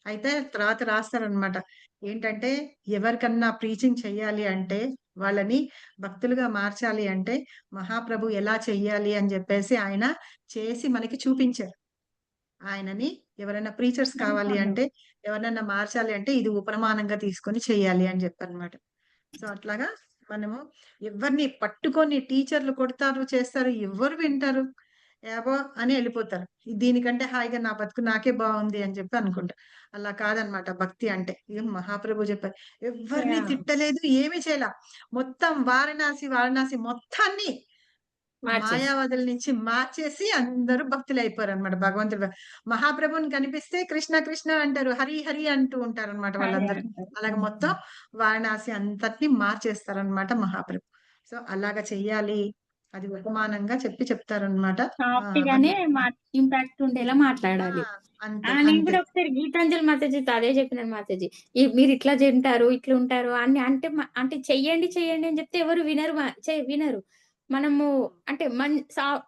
అయితే తర్వాత రాస్తారనమాట. ఏంటంటే ఎవరికన్నా ప్రీచింగ్ చెయ్యాలి అంటే, వాళ్ళని భక్తులుగా మార్చాలి అంటే, మహాప్రభు ఎలా చెయ్యాలి అని జెప్పేసి ఆయన చేసి మనకి చూపించారు. ఆయనని ఎవరైనా ప్రీచర్స్ కావాలి అంటే, ఎవరినన్నా మార్చాలి అంటే ఇది ఉపమానంగా తీసుకొని చెయ్యాలి అని జెప్పారనమాట. సో, అట్లాగా మనము ఎవరిని పట్టుకొని టీచర్లు కొడతారు, చేస్తారు. ఎవ్వరు వింటారు? ఏవో అని ఎళ్ళిపోతారు. దీనికంటే హాయిగా నా బతుకు నాకే బావుంది అని చెప్పి అనుకుంటా. అలా కాదనమాట భక్తి అంటే. ఇగ మహాప్రభు చెప్పారు. ఎవ్వరిని తిట్టలేదు, ఏమి చేయలా. మొత్తం వారణాసి మొత్తాన్ని మాయావాదుల నుంచి మార్చేసి అందరూ భక్తులయిపోయారనమాట భగవంతుడు. మహాప్రభువుని కనిపిస్తే కృష్ణ కృష్ణ అంటారు. హరి హరి అంటూ ఉంటారనమాట వాళ్ళందరూ. అలాగ మొత్తం వారణాసి అంతటిని మార్చేస్తారనమాట మహాప్రభు. సో, అలాగ చెయ్యాలి. అది ఉపమానంగా చెప్తారనమాట. సాఫ్ట్‌గానే ఇంపాక్ట్ ఉండేలా మాట్లాడాలి. అంతే. నేను అంతే. కూడా ఒకసారి గీతాంజలి మాతాజీతో అదే చెప్పినాను మాతాజీ. మీరు ఇట్లా ఇట్లా ఉంటారు అని అంటే చెయ్యండి అని చెప్తే ఎవరు వినరు. వినరు. మనము అంటే